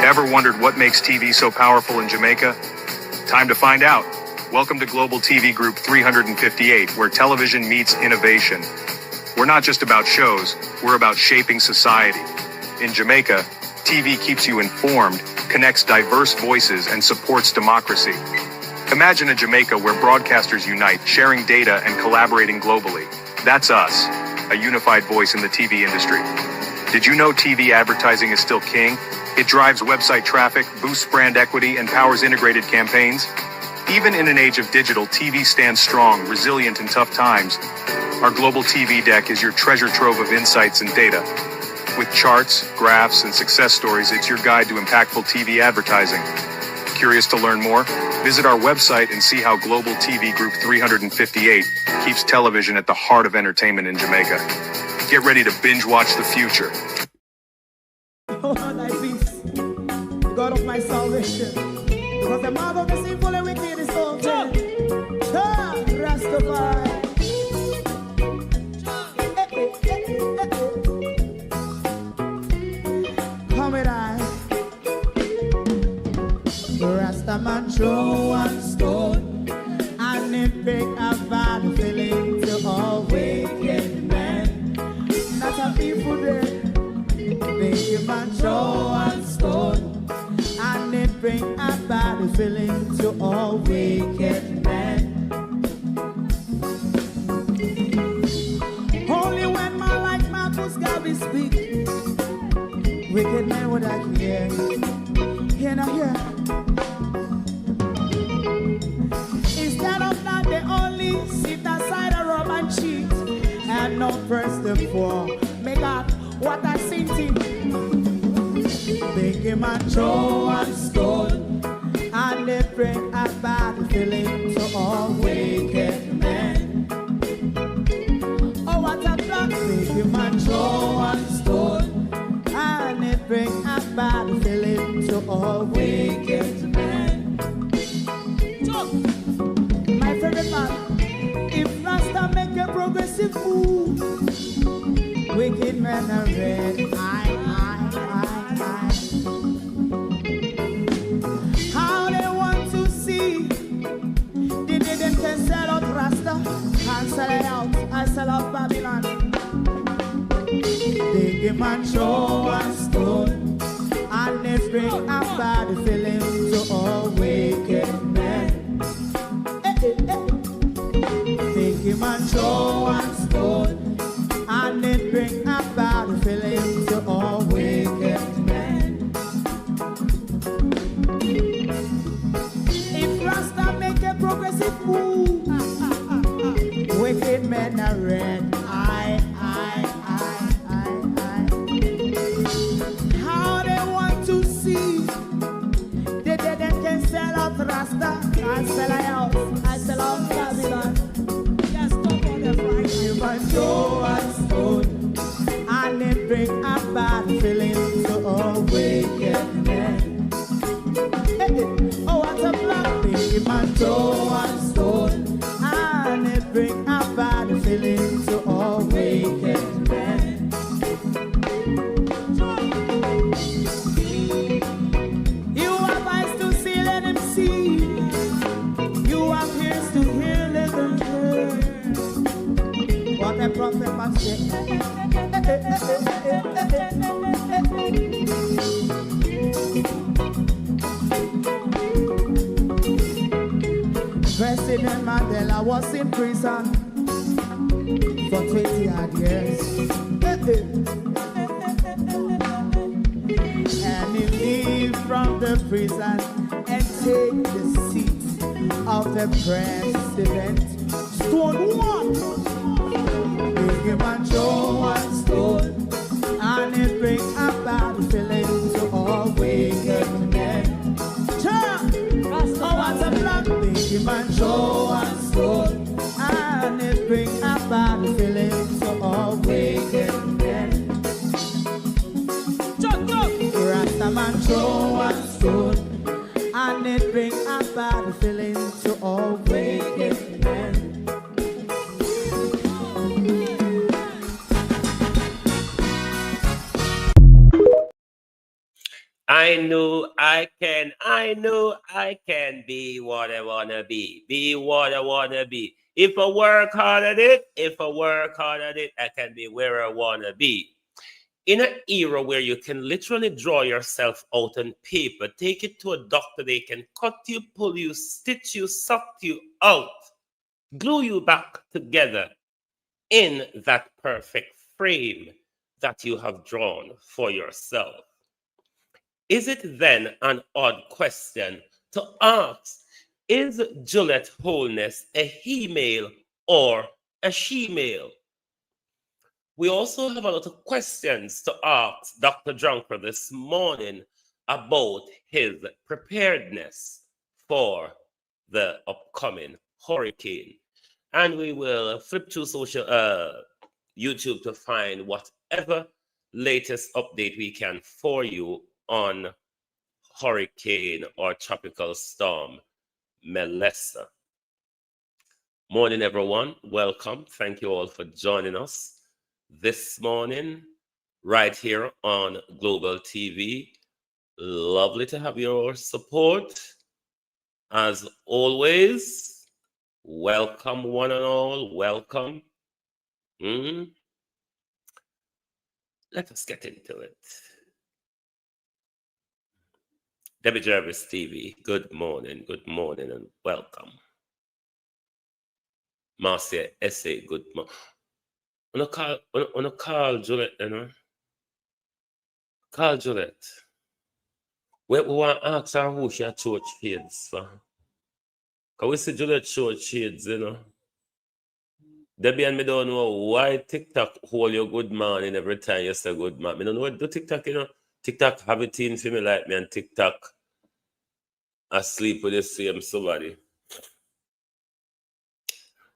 Ever wondered what makes TV so powerful in Jamaica? Time to find out. Welcome to Global TV Group 358, where television meets innovation. We're not just about shows, we're about shaping society. In Jamaica, TV keeps you informed, connects diverse voices, and supports democracy. Imagine a Jamaica where broadcasters unite, sharing data and collaborating globally. That's us, a unified voice in the TV industry. Did you know TV advertising is still king? It drives website traffic, boosts brand equity, and powers integrated campaigns. Even in an age of digital, TV stands strong, resilient in tough times. Our global TV deck is your treasure trove of insights and data. With charts, graphs, and success stories, it's your guide to impactful TV advertising. Curious to learn more? Visit our website and see how Global TV Group 358 keeps television at the heart of entertainment in Jamaica. Get ready to binge watch the future. Oh, thy peace, God of my salvation. Because the mouth of the sinful and wicked is open. Rastafari. Come with I. Rastaman throw one stone, and it bring a bad feeling to all wicked men. Not a people there. Make a man throw one stone, and it bring a bad feeling to all wicked men. Only when man like Marcus Garvey speak, wicked men would I hear. Hear now hear. Instead of that, they only sit aside a rub and cheat, and not press the poor. Make up what I seen to. Make him a throw one stone, and they bring a bad feeling to all wicked men. Oh, what a plan! Make him a throw one stone, and they bring a bad feeling to all wicked men. My favorite man, if Rasta make a progressive move, wicked men are red. How they want to see the day them can sell out Rasta and sell it out and sell out Babylon. They give man throw one stone, and they bring a bad feeling to all wicked men. They give man throw one stone, and it bring a bad feeling to all wicked men. If Rasta make a progressive move, wicked men are red. How they want to see the dead can sell out Rasta and sell out Babylon. Yes, stop on the Friday. You might throw a stone, and it bring a bad feeling to all wicked men. Oh, what a black thing, you might throw a stone, and it bring a bad feeling to all wicked men. You have eyes to see, let him see. You have ears to hear, let them hear. What a prophet must say. President Mandela was in prison for 20 odd years. And he leave from the prison and take the seat of the president. Stone one. Big him and throw one stone, and it bring a bad feeling to all wicked men. Oh, what a black big him and throw one stone, and it bring a bad feeling to all wicked men. Rastaman throw one stone, and it bring a bad feeling to all wicked men. I know I can be what I wanna be what I wanna be. If I work hard at it, I can be where I wanna be. In an era where you can literally draw yourself out on paper, take it to a doctor, they can cut you, pull you, stitch you, suck you out, glue you back together in that perfect frame that you have drawn for yourself. Is it then an odd question to ask, is Juliet Wholeness a he male or a she male? We also have a lot of questions to ask Dr. Drunker this morning about his preparedness for the upcoming hurricane. And we will flip through YouTube to find whatever latest update we can for you on hurricane or tropical storm Melissa. Morning, everyone. Welcome. Thank you all for joining us this morning right here on Global TV. Lovely to have your support. As always, welcome one and all. Welcome. Let us get into it. Debbie Jervis TV, good morning, and welcome. Marcia Essay, good morning. On a call Juliet, you know. Call Juliet. We want to ask her who she had church shades for. Because we see Juliet church shades, you know. Debbie and me don't know why TikTok hold you good morning every time you say good morning. I don't know what do TikTok, you know. TikTok have a teen for me like me, and TikTok asleep with the same somebody.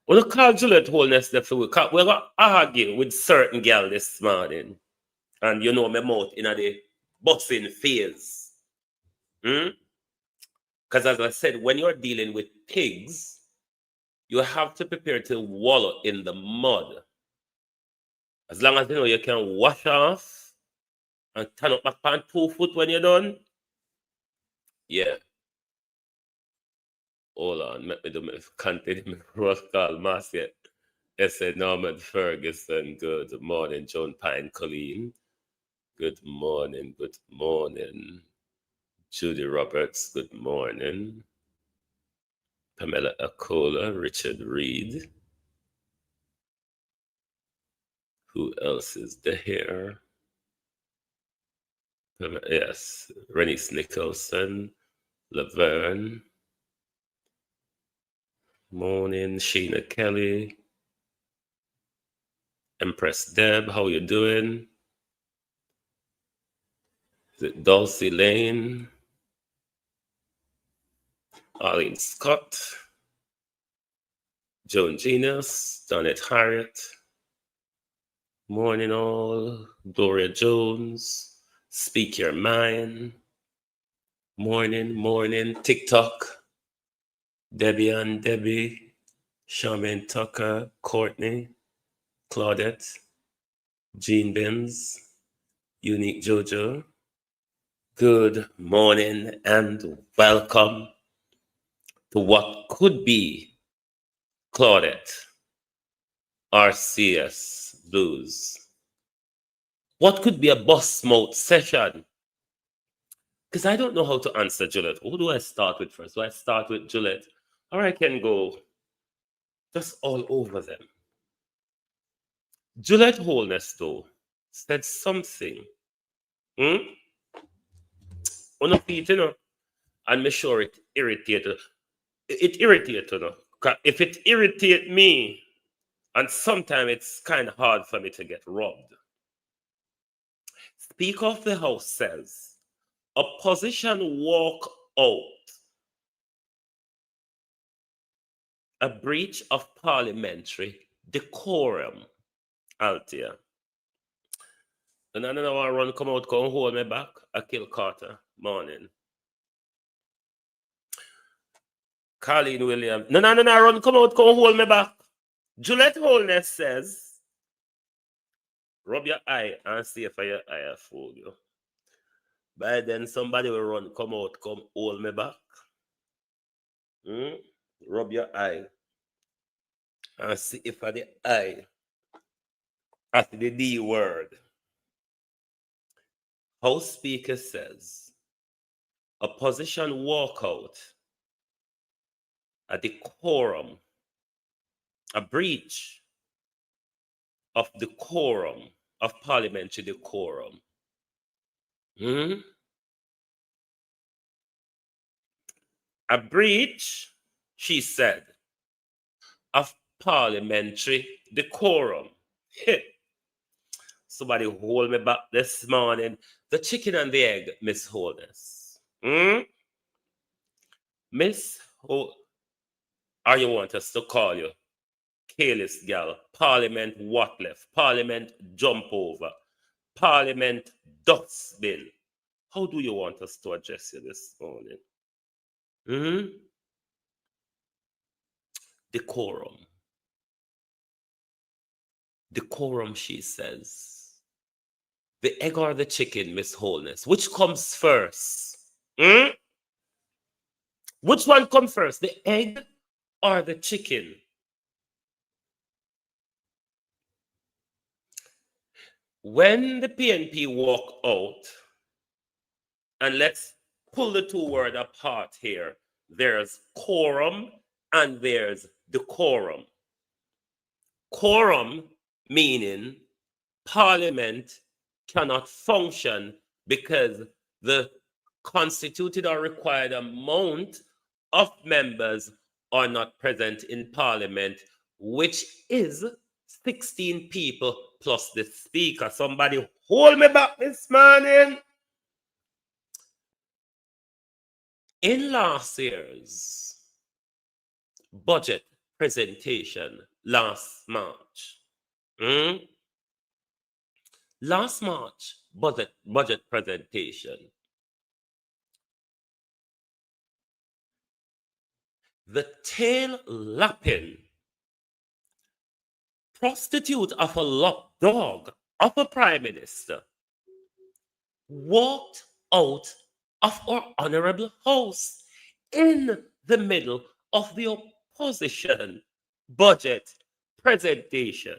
When I call Juliet Wholeness, we're going to argue with certain girl this morning. And you know, my mouth in the boxing phase. Because as I said, when you're dealing with pigs, you have to prepare to wallow in the mud. As long as you know you can wash off and turn up back on 2 foot when you're done. Yeah. Hold on, let me do my continue roll call Marcia. S.A. Norman Ferguson, good morning. Joan Pine Colleen, good morning, good morning. Judy Roberts, good morning. Pamela Acola, Richard Reed. Who else is there? Yes, Renice Nicholson, Laverne. Morning, Sheena Kelly. Empress Deb, how you doing? Is it Dulcie Lane? Arlene Scott. Joan Genius, Donette Harriet. Morning all. Gloria Jones. Speak Your Mind. Morning. TikTok. Debbie and Debbie. Charmaine Tucker. Courtney. Claudette. Jean Benz. Unique Jojo. Good morning and welcome to what could be Claudette RCS Blues. What could be a bus mode session? Because I don't know how to answer Juliet. Who do I start with first? Do I start with Juliet? Or I can go just all over them. Juliet Wholeness, though, said something. On the feet, you know, and make sure it irritated. It irritated, you know. If it irritates me, and sometimes it's kind of hard for me to get rubbed. Speaker of the House says, opposition walk out. A breach of parliamentary decorum. Altia. And I don't know I run come out, come hold me back. I kill Carter. Morning. Colleen Williams. No, run come out, come hold me back. Juliet Wholeness says, rub your eye and see if your eye fool you. By then somebody will run, come out, come hold me back. Rub your eye and see if at the eye at the D word. House Speaker says opposition walkout, a decorum, a breach of decorum, of parliamentary decorum. A breach, she said, of parliamentary decorum. Somebody hold me back this morning. The chicken and the egg, Miss Holness. Miss Ho, or you want us to call you careless gal, Parliament what left, Parliament jump over, Parliament dustbin. How do you want us to address you this morning? Decorum. Decorum, she says. The egg or the chicken, Miss Holness? Which comes first? Which one comes first? The egg or the chicken? When the PNP walk out, and let's pull the two words apart here. There's quorum and there's decorum. Quorum meaning Parliament cannot function because the constituted or required amount of members are not present in Parliament, which is 16 people plus the Speaker. Somebody hold me back this morning. In last year's budget presentation last March, budget presentation, the tail-lapping prostitute of a lapdog of a prime minister walked out of our honorable house in the middle of the opposition budget presentation.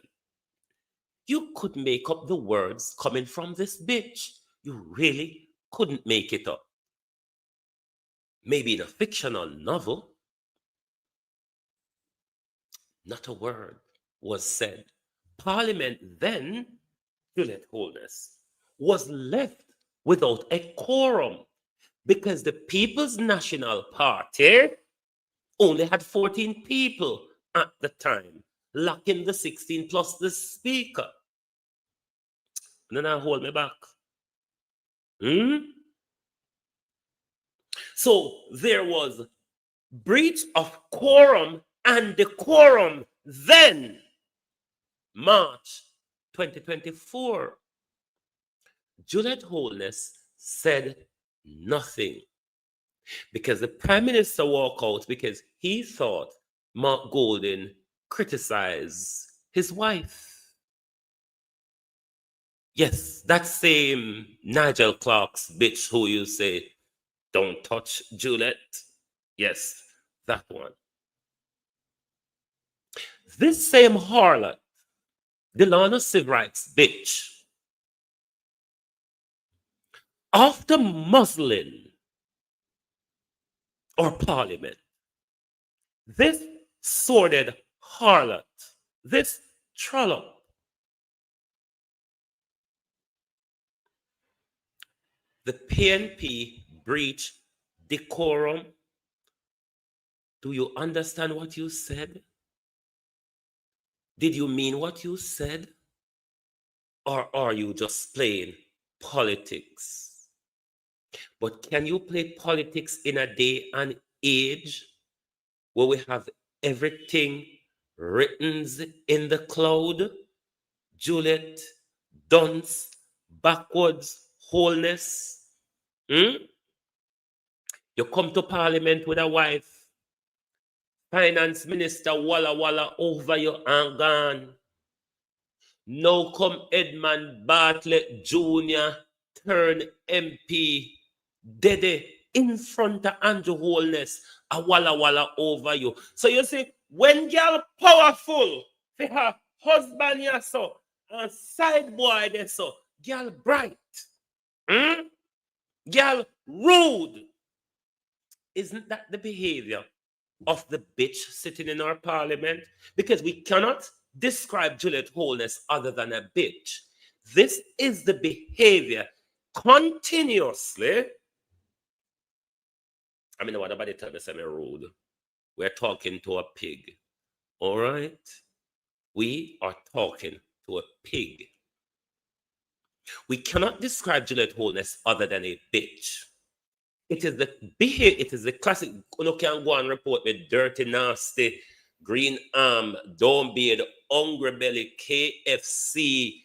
You could make up the words coming from this bitch. You really couldn't make it up. Maybe in a fictional novel. Not a word was said. Parliament then, Juliet Holness, was left without a quorum because the People's National Party only had 14 people at the time, lacking the 16 plus the Speaker. And then I hold me back. So there was breach of quorum and decorum then, March 2024. Juliet Holness said nothing because the Prime Minister walked out because he thought Mark Golding criticized his wife. Yes, that same Nigel Clark's bitch who you say, don't touch Juliet. Yes, that one. This same harlot, Delano Civil Rights bitch, after muzzling our Parliament, this sordid harlot, this trollop, the PNP breached decorum. Do you understand what you said? Did you mean what you said? Or are you just playing politics? But can you play politics in a day and age where we have everything written in the cloud? Juliet, dunce, backwards, Holness. You come to Parliament with a wife, Finance Minister Walla Walla over you and gone. Now come Edmund Bartlett Jr. turn MP Dede in front of Andrew Holness a walla walla over you. So you see, when girl powerful for her husband here so and side boy there so girl bright, girl rude. Isn't that the behavior of the bitch sitting in our parliament? Because we cannot describe Juliet Holness other than a bitch. This is the behavior continuously. I mean, what nobody tell me I'm rude. We're talking to a pig. All right? We are talking to a pig. We cannot describe Juliet Holness other than a bitch. It is the behavior, it is the classic, you can go and report with dirty, nasty, green arm, don't be the hungry belly, KFC,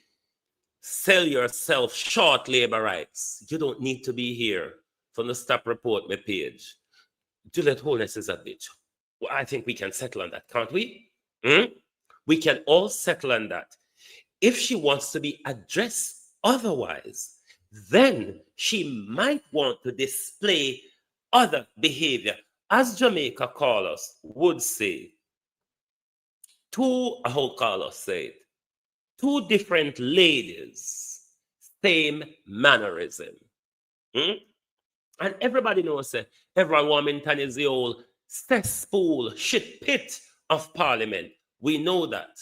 sell yourself, short labor rights. You don't need to be here from the stop report my page. Juliet Holness is a bitch. Well, I think we can settle on that, can't we? We can all settle on that. If she wants to be addressed otherwise, then she might want to display other behavior. As Jamaica Carlos would say, two different ladies, same mannerism. And everybody knows that everyone Wilmington is the old cesspool, shit pit of parliament. We know that.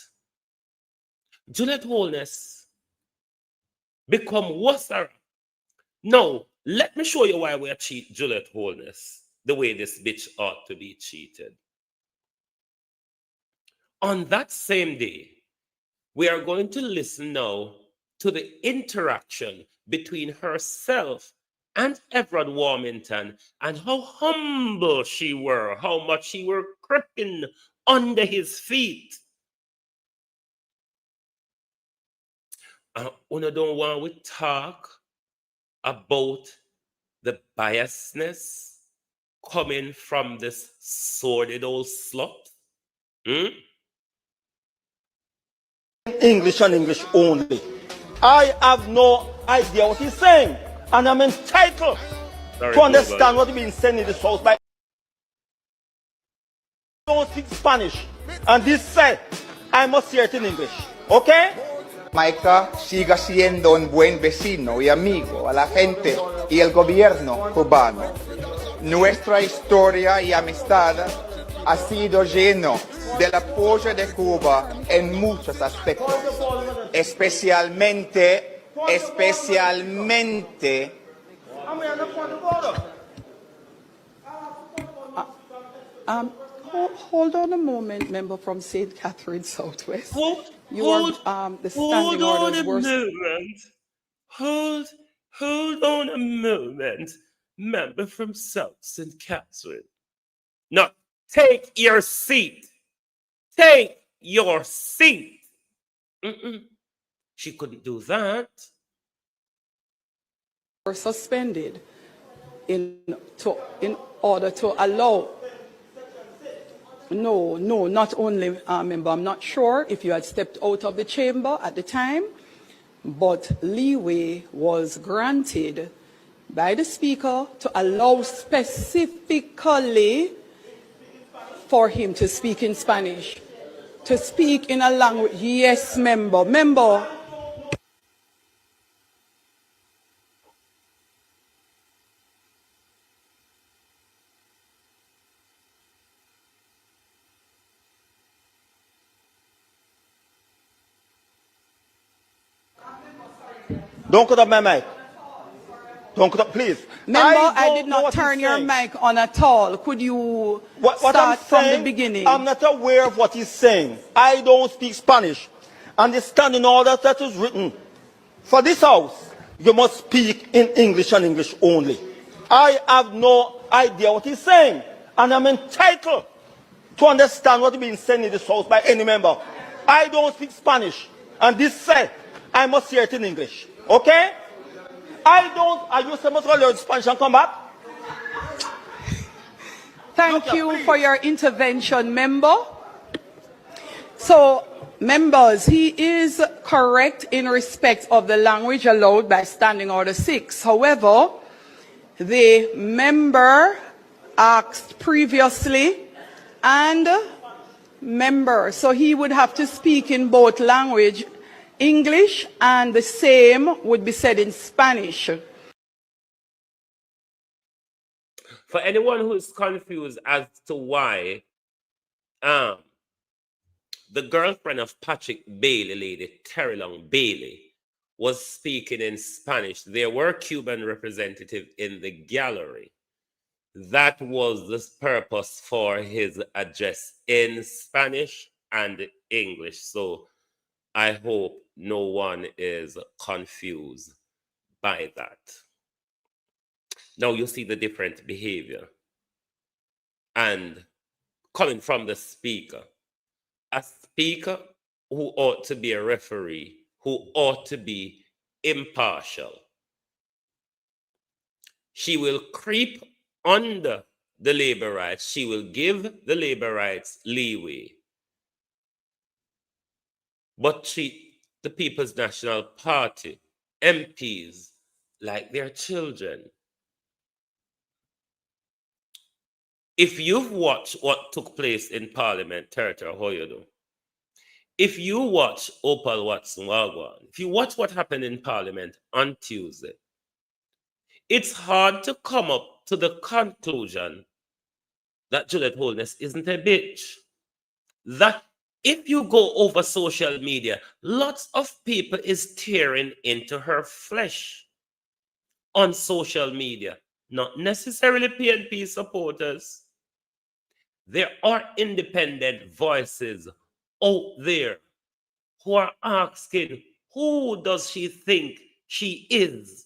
Juliet Holness become Wassara. Now, let me show you why we cheat Juliet Holness the way this bitch ought to be cheated. On that same day, we are going to listen now to the interaction between herself and Everard Warmington and how humble she were, how much she were creeping under his feet. Una don't want we talk about the biasness coming from this sordid old slut? English and English only. I have no idea what he's saying, and I'm entitled to understand what is being said in this house. By I don't speak Spanish, and this said I must hear it in English. Okay? Jamaica siga siendo un buen vecino y amigo a la gente y el gobierno cubano. Nuestra historia y amistad ha sido lleno del apoyo de Cuba en muchos aspectos, especialmente. Hold on a moment, member from St. Catherine Southwest. The standing orders were... Hold on a moment, member from South St. Catherine. Now, take your seat. Take your seat. She couldn't do that. Were suspended in order to allow... No, not only, member, I'm not sure if you had stepped out of the chamber at the time, but leeway was granted by the Speaker to allow specifically for him to speak in Spanish, to speak in a language. Yes, member. Don't cut up my mic. Don't cut up, please. Member, I did not turn your mic on at all. Could you start from the beginning? I'm not aware of what he's saying. I don't speak Spanish. Understanding all that is written. For this house, you must speak in English and English only. I have no idea what he's saying, and I'm entitled to understand what is being said in this house by any member. I don't speak Spanish, and this said I must hear it in English. Okay? Are you supposed to learn Spanish and come back? Thank you for your intervention, member. So, members, he is correct in respect of the language allowed by Standing Order 6. However, the member asked previously and member, so he would have to speak in both language, English, and the same would be said in Spanish. For anyone who is confused as to why the girlfriend of Patrick Bailey, Lady Terry Long Bailey, was speaking in Spanish, there were Cuban representatives in the gallery. That was the purpose for his address in Spanish and English. So I hope no one is confused by that. Now you see the different behavior. And coming from the speaker, a speaker who ought to be a referee, who ought to be impartial. She will creep under the labor rights. She will give the labor rights leeway, but treat the People's National Party MPs like their children. If you've watched what took place in Parliament territory, how you do? If you watch Opal Watson Wagwan, if you watch what happened in Parliament on Tuesday, it's hard to come up to the conclusion that Juliet Holness isn't a bitch. That if you go over social media, lots of people is tearing into her flesh on social media. Not necessarily PNP supporters. There are independent voices out there who are asking, who does she think she is?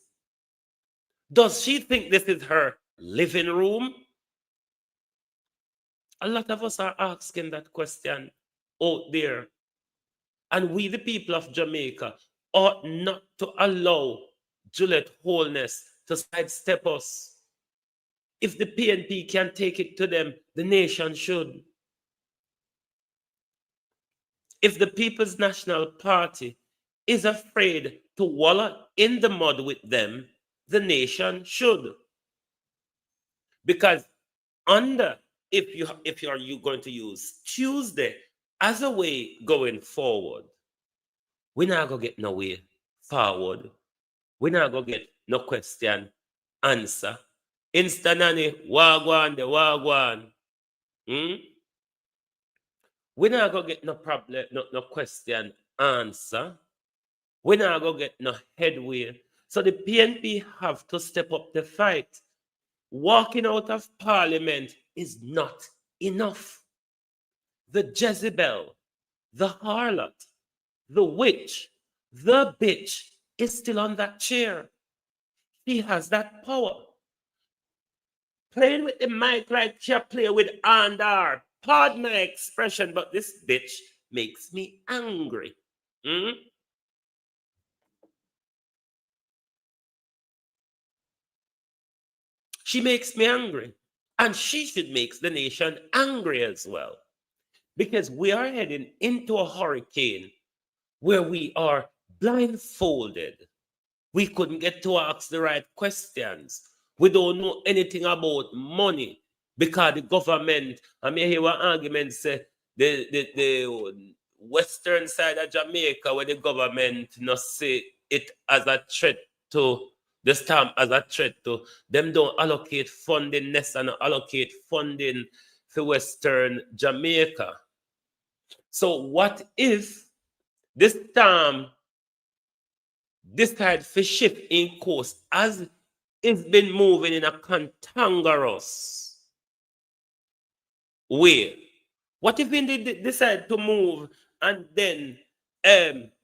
Does she think this is her living room? A lot of us are asking that question out there. And we, the people of Jamaica, ought not to allow Juliet Holness to sidestep us. If the PNP can take it to them, the nation should. If the People's National Party is afraid to wallow in the mud with them, the nation should. Because if you're going to use Tuesday as a way going forward, we're not going to get no way forward. We're not going to get no question answer. Instanani, wagwan, the wagwan. We're not going to get no problem, no question answer. We're not going to get no headway. So the PNP have to step up the fight. Walking out of Parliament is not enough. The Jezebel, the harlot, the witch, the bitch is still on that chair. She has that power. Playing with the mic like she play with Andar. Pardon my expression, but this bitch makes me angry. She makes me angry. And she should make the nation angry as well. Because we are heading into a hurricane where we are blindfolded. We couldn't get to ask the right questions. We don't know anything about money because the government, I mean, hear one argument say the western side of Jamaica where the government not see it as a threat to the storm, as a threat to them, don't allocate funding, and allocate funding for western Jamaica. So what if this storm decide to shift in course as it's been moving in a cantankerous way? What if they decide to move and then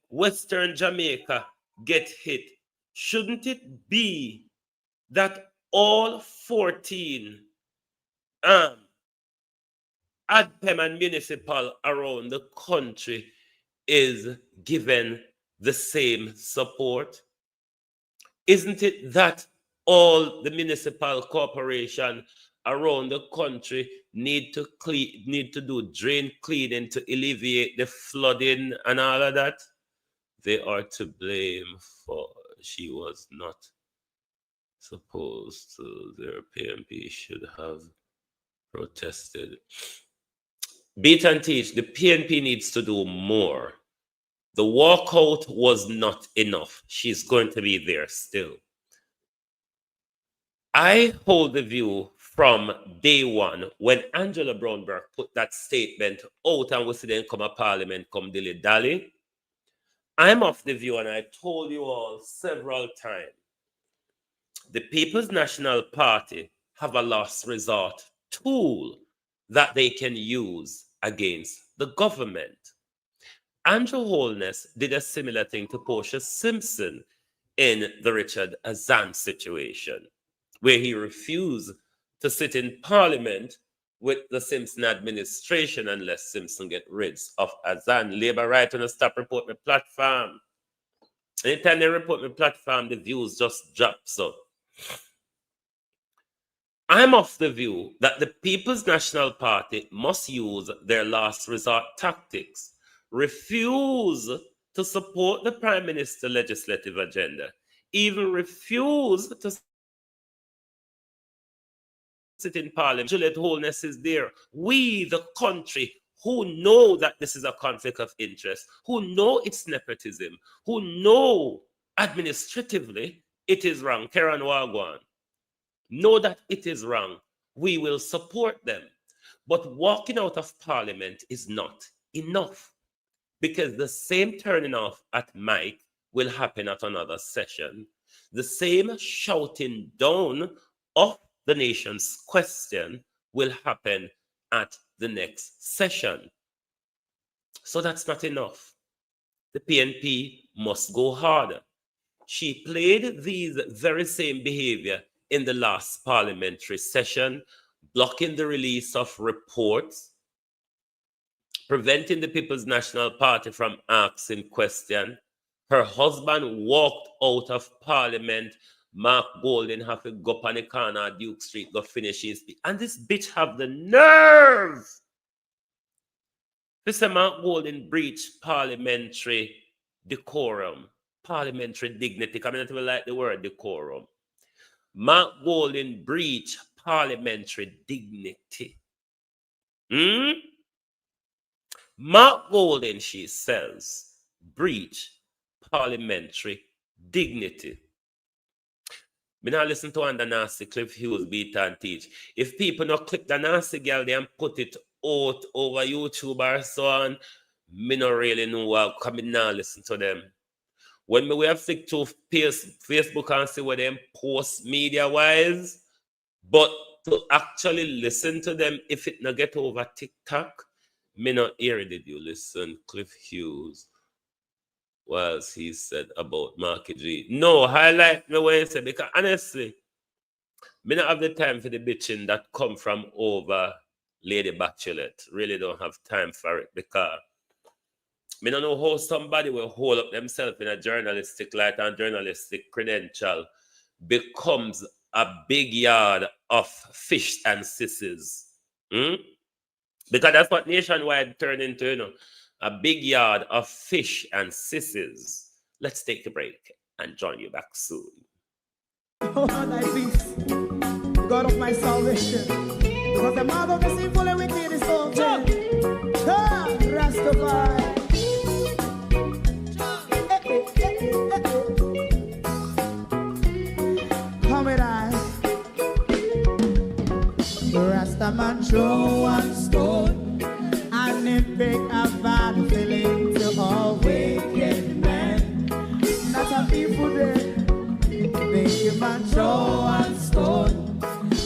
western Jamaica get hit? Shouldn't it be that all 14 ADPEM and municipal around the country is given the same support? Isn't it that all the municipal corporation around the country need to do drain cleaning to alleviate the flooding and all of that, they are to blame for. She was not supposed to. Their PNP should have protested. Beat and teach. The PNP needs to do more. The walkout was not enough. She's going to be there still. I hold the view from day one when Angela Brownberg put that statement out and we see them come a parliament, come dilly-dally. I'm of the view, and I told you all several times, the People's National Party have a last resort tool that they can use against the government. Andrew Holness did a similar thing to Portia Simpson in the Richard Azan situation, where he refused to sit in parliament with the Simpson administration unless Simpson get rid of Azan. Labour right on a stop report my platform. Anytime they report my platform, the views just drop. So I'm of the view that the People's National Party must use their last resort tactics. Refuse to support the Prime Minister legislative agenda. Even refuse to sit in parliament. Juliet Holness is there. We, the country, who know that this is a conflict of interest, who know it's nepotism, who know administratively it is wrong. Karen Wagwan, know that it is wrong. We will support them. But walking out of parliament is not enough, because the same turning off at mic will happen at another session. The same shouting down of the nation's question will happen at the next session. So that's not enough. The PNP must go harder. She played these very same behavior in the last parliamentary session, blocking the release of reports, preventing the People's National Party from asking questions. Her husband walked out of parliament. Mark Golden have to go up on the corner of Duke Street, go finish his speech. And this bitch have the nerve. Mr. Mark Golden breached parliamentary decorum, parliamentary dignity. I mean, not even like the word decorum. Mark Golden breached parliamentary dignity. Mark Golden, she says, breach parliamentary dignity. Me not listen to one the nasty Cliff Hughes beat and teach. If people not click the nasty girl there and put it out over YouTube or so on, me not really know what, because me not listen to them. When we have stick to Facebook and see what them post media-wise, but to actually listen to them, if it not get over TikTok, me not hear it. Did you listen, Cliff Hughes? Was he said about Marky G? No, highlight me when he said, because honestly, me not have the time for the bitching that come from over Lady Bachelet. Really don't have time for it, because me don't know how somebody will hold up themselves in a journalistic light and journalistic credential becomes a big yard of fish and sissies. Because that's what Nationwide turned into, you know. A big yard of fish and sissies. Let's take a break and join you back soon. Oh, thy peace, God of my salvation, because the mouth of the sinful and wicked is open. Rastafari. Come with I. Rastaman throw one stone. And it pick a bad feeling to all wicked men. Not a people there. Make a man throw one stone.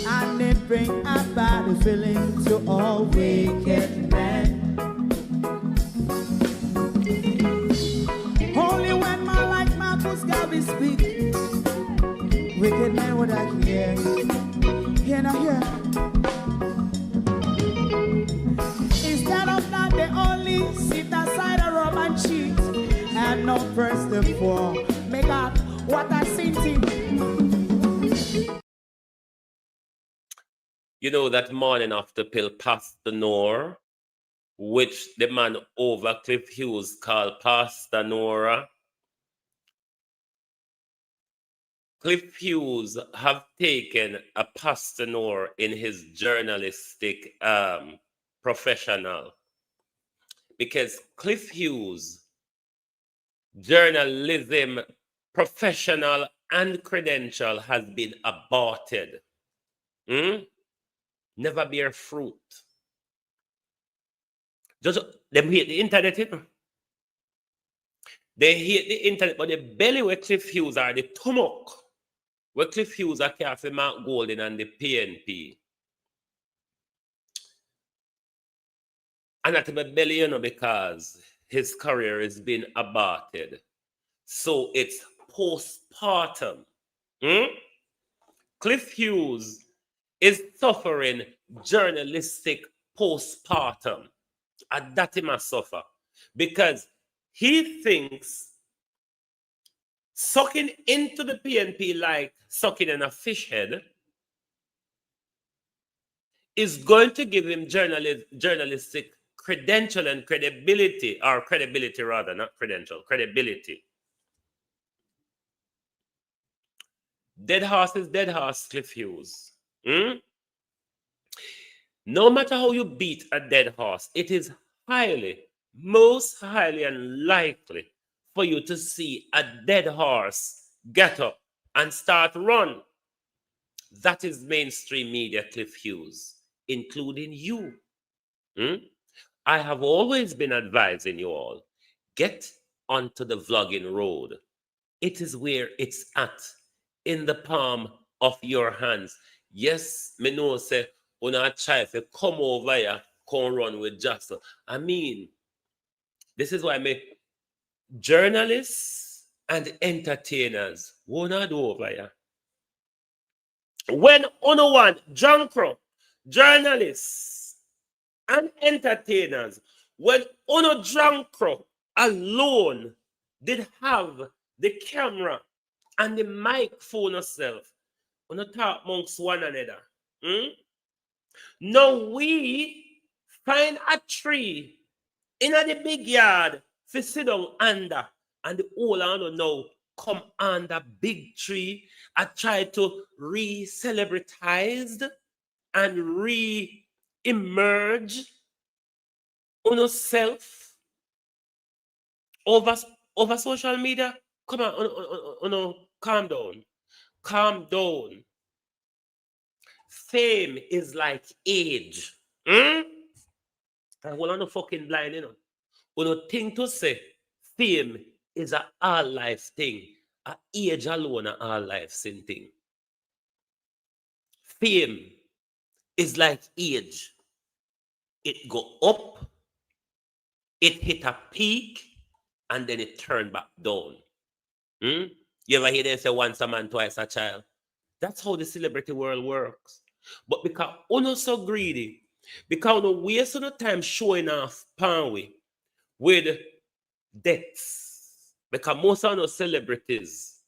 And it bring a bad feeling to all wicked men. Only when man like Marcus Garvey speak, wicked men would I hear. Hear not hear. They only sit aside a rub and cheat and not press the floor. Make up what I seen. You know that morning after pill Pastor Noor, which the man over Cliff Hughes called Pastor Nora. Cliff Hughes have taken a Pastor Noor in his journalistic professional, because Cliff Hughes journalism professional and credential has been aborted. Never bear fruit. Just them hate the internet, you know. They hate the internet, but the belly where Cliff Hughes are, the stomach where Cliff Hughes are careful Mark Golden and the PNP. And that's my belly, you know, because his career has been aborted. So it's postpartum. Cliff Hughes is suffering journalistic postpartum. And that he must suffer. Because he thinks sucking into the PNP like sucking in a fish head is going to give him journalistic credential and credibility, or credibility rather, not credential, credibility. Dead horse is dead horse, Cliff Hughes. No matter how you beat a dead horse, it is most highly unlikely for you to see a dead horse get up and start run. That is mainstream media, Cliff Hughes, including you. I have always been advising you all, get onto the vlogging road. It is where it's at, in the palm of your hands. Yes, me know say, when I try to come over here, come run with Justin. I mean, this is why me journalists and entertainers wanna do over here. When on one John Crow, journalists and entertainers, when Ono John Crow alone did have the camera and the microphone itself, Ono talk amongst one another. Now we find a tree in the big yard for sit down under, and the whole of now come under big tree. I try to re-celebratize and re-emerge on yourself over social media. Come on, calm down. Calm down. Fame is like age. I want to fucking blind, you know. One thing to say, fame is a all life thing. A age alone a all life thing. Fame is like age. It go up, it hit a peak, and then it turn back down. You ever hear them say once a man, twice a child? That's how the celebrity world works. But because we're not so greedy, because we waste no time showing off panwe with debts. Because most of those celebrities,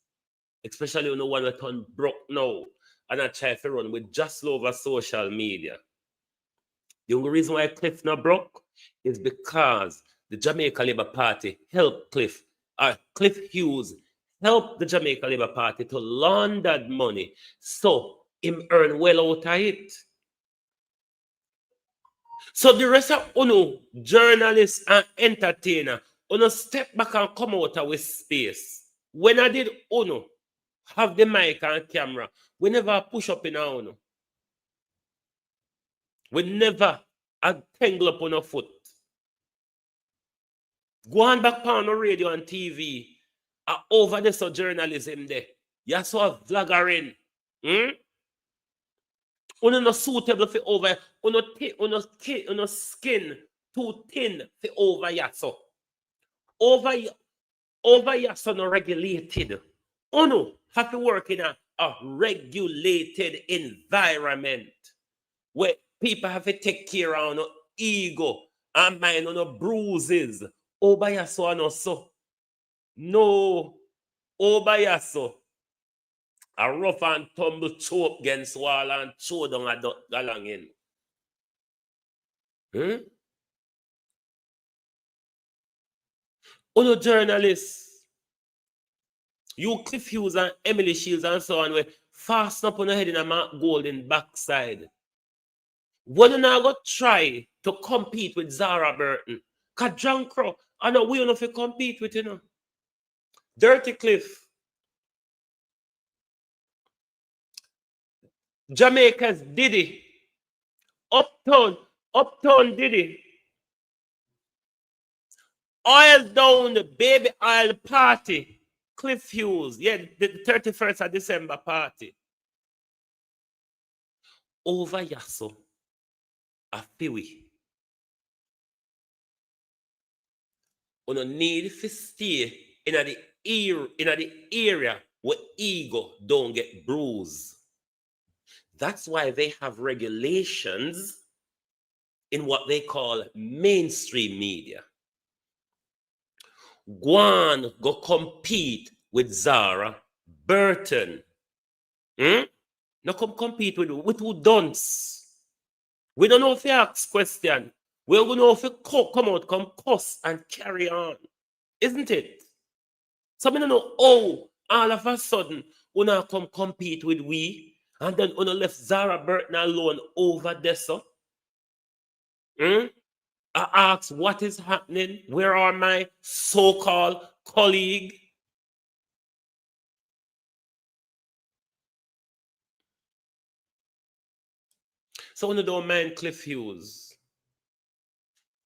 especially when one that turn broke now, and I try to run with just over social media. The only reason why Cliff not broke is because the Jamaica Labour Party helped Cliff Hughes helped the Jamaica Labour Party to launder money, so him earn well out of it. So the rest of journalists and entertainer, step back and come out with space. When I did have the mic and camera, we never push up in our We never tangle up on our foot. Go on back on the radio and TV. Over there, so journalism there. You saw vloggering. Not suitable for over. Skin too thin for over here. So over here, so not regulated. Have to work in a regulated environment where people have to take care of no ego and mind no bruises. Over here, so no so. No, over here, so. A rough and tumble choke against wall and throw down a galang in. Uno journalists, you Cliff Hughes and Emily Shields and so on, we fasten up on the head in a Mark Golden backside. When you now go try to compete with Zara Burton, because John Crow, I know we don't know if you compete with, you know. Dirty Cliff. Jamaica's Diddy. Uptown Diddy. Oil down the baby oil party. Cliff Hughes. Yeah, the 31st of December party. Over Yasso. A Fiwi. You don't need to stay in the area where ego don't get bruised. That's why they have regulations in what they call mainstream media. Go compete with Zara Burton. Now come compete with who dunce. We don't know if you ask question. We don't know if you come out, come cuss and carry on. Isn't it? So I don't know, all of a sudden, we now come compete with we, and then we left Zara Burton alone over there, so. I ask, what is happening? Where are my so-called colleague? So we don't mind Cliff Hughes.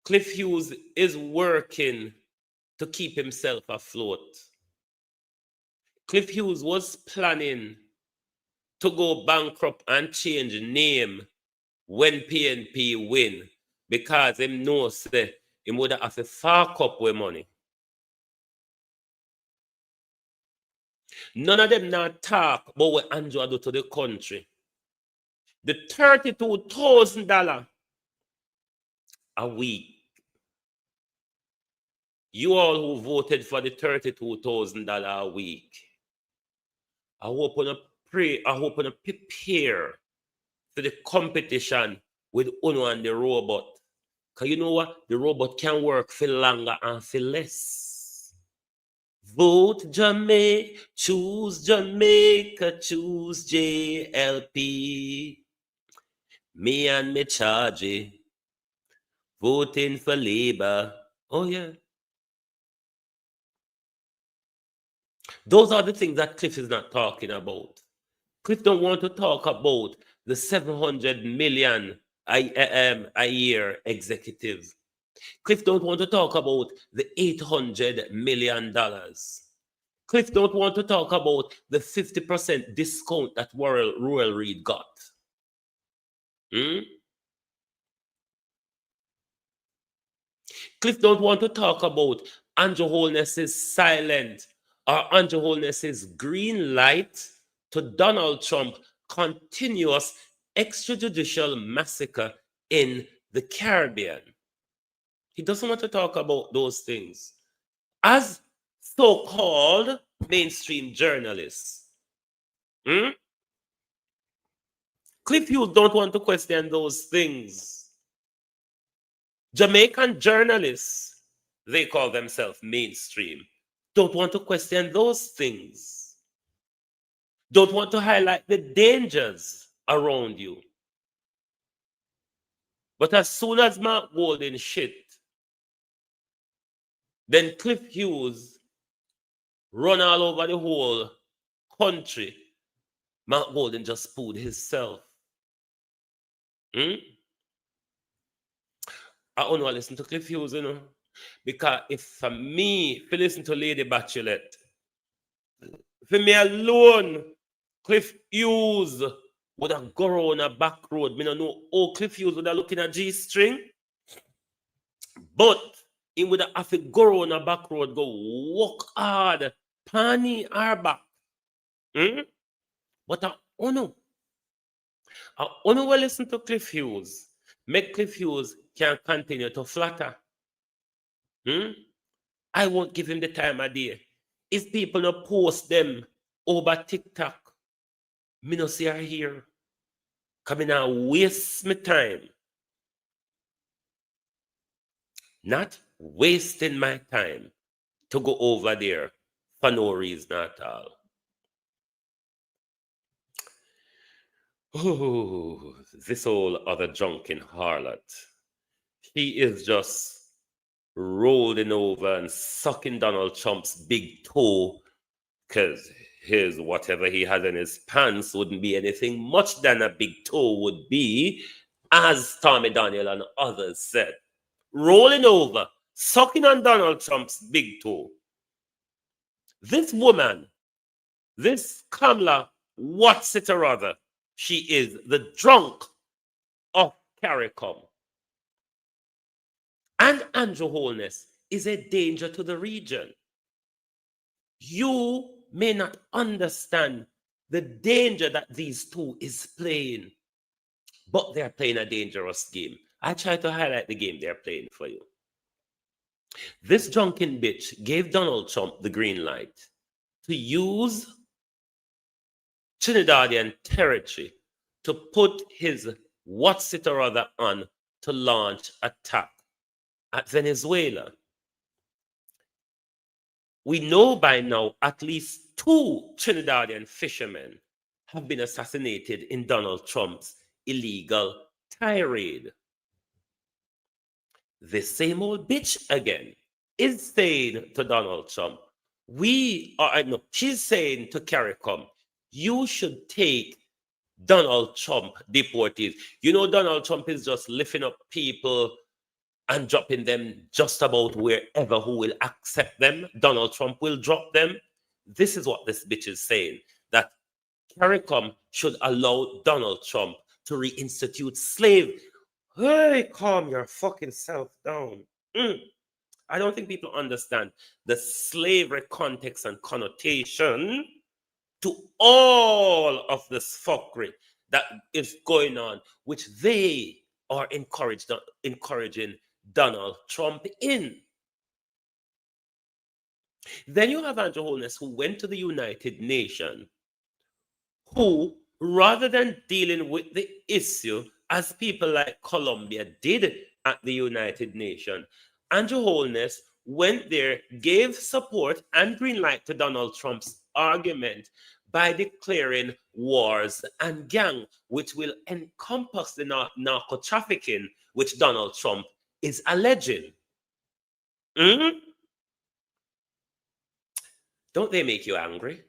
Cliff Hughes is working to keep himself afloat. Cliff Hughes was planning to go bankrupt and change name when PNP win, because him knows that he would have to fuck up with money. None of them not talk about what Andrew do to the country. The $32,000 a week. You all who voted for the $32,000 a week, I hope you pray, I hope you prepare for the competition with Uno and the robot. Because you know what? The robot can work for longer and for less. Vote Jamaica, choose JLP. Me and me charge, voting for Labour. Oh yeah. Those are the things that Cliff is not talking about. Cliff don't want to talk about the 700 million a year executive. Cliff don't want to talk about the $800 million. Cliff don't want to talk about the 50% discount that Royal Reed got. Cliff don't want to talk about Andrew Holness's silent or Andrew Holness's green light to Donald Trump continuous extrajudicial massacre in the Caribbean. He doesn't want to talk about those things. As so-called mainstream journalists, Cliff Hughes don't want to question those things. Jamaican journalists, they call themselves mainstream, don't want to question those things. Don't want to highlight the dangers around you. But as soon as Mark Golden shit, then Cliff Hughes run all over the whole country. Mark Golden just pulled himself. I don't want to listen to Cliff Hughes, you know. Because if for me, if you listen to Lady Bachelet, for me alone, Cliff Hughes would have gone on a back road. Me don't know, Cliff Hughes would have looking at G-string. But he would have to go on a back road, go walk hard, pani our back. But I don't will listen to Cliff Hughes. Make Cliff Hughes can continue to flatter. I won't give him the time of day. If people don't post them over TikTok, Me no see her here. Coming out waste my time. Not wasting my time to go over there for no reason at all. Oh, this old other drunken harlot. He is just rolling over and sucking Donald Trump's big toe because his whatever he had in his pants wouldn't be anything much than a big toe would be, as Tommy Daniel and others said. Rolling over, sucking on Donald Trump's big toe. This woman, this Kamala, what's it or other, she is the drunk of CARICOM. And Andrew Holness is a danger to the region. You may not understand the danger that these two is playing, but they're playing a dangerous game. I try to highlight the game they're playing for you. This drunken bitch gave Donald Trump the green light to use Trinidadian territory to put his what's it or other on to launch attack at Venezuela. We know by now at least 2 Trinidadian fishermen have been assassinated in Donald Trump's illegal tirade. The same old bitch again is saying to Donald Trump, she's saying to CARICOM, you should take Donald Trump deportees. You know, Donald Trump is just lifting up people and dropping them just about wherever who will accept them. Donald Trump will drop them. This is what this bitch is saying, that CARICOM should allow Donald Trump to reinstitute slavery. Hey, calm your fucking self down. I don't think people understand the slavery context and connotation to all of this fuckery that is going on, which they are encouraging Donald Trump in. Then you have Andrew Holness, who went to the United Nations, who, rather than dealing with the issue as people like Colombia did at the United Nations, Andrew Holness went there, gave support and green light to Donald Trump's argument by declaring wars and gang, which will encompass the narco trafficking which Donald Trump is alleging. Don't they make you angry?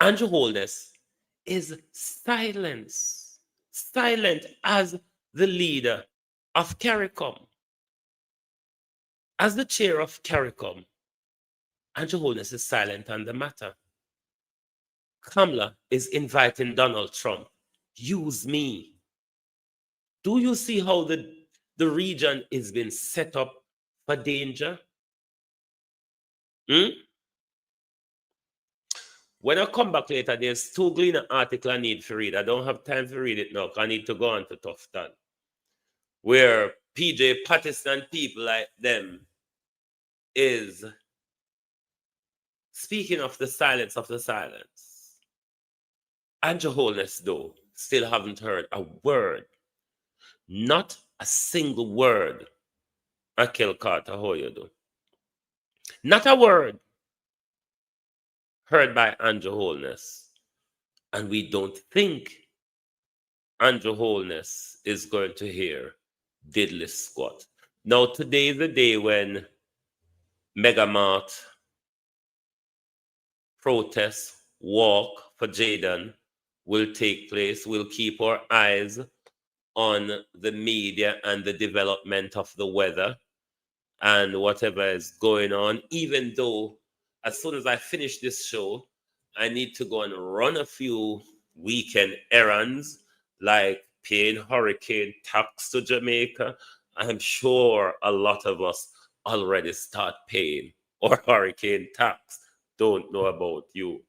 Andrew Holness is silent as the leader of CARICOM. As the chair of CARICOM, Andrew Holness is silent on the matter. Kamala is inviting Donald Trump. Use me. Do you see how the region is being set up for danger? When I come back later, there's 2 Gleaner articles I need to read. I don't have time to read it now, because I need to go on to Tufton, where PJ Patterson and people like them is speaking of the silence of the silence. Andrew Holness, though, still haven't heard a word. Not a single word. Akel Carter, how you do? Not a word heard by Andrew Holness. And we don't think Andrew Holness is going to hear diddly squat. Now, today is the day when Mega Mart protest walk for Jaden will take place. We'll keep our eyes on the media and the development of the weather and whatever is going on, even though as soon as I finish this show, I need to go and run a few weekend errands, like paying hurricane tax to Jamaica. I'm sure a lot of us already start paying our hurricane tax. Don't know about you.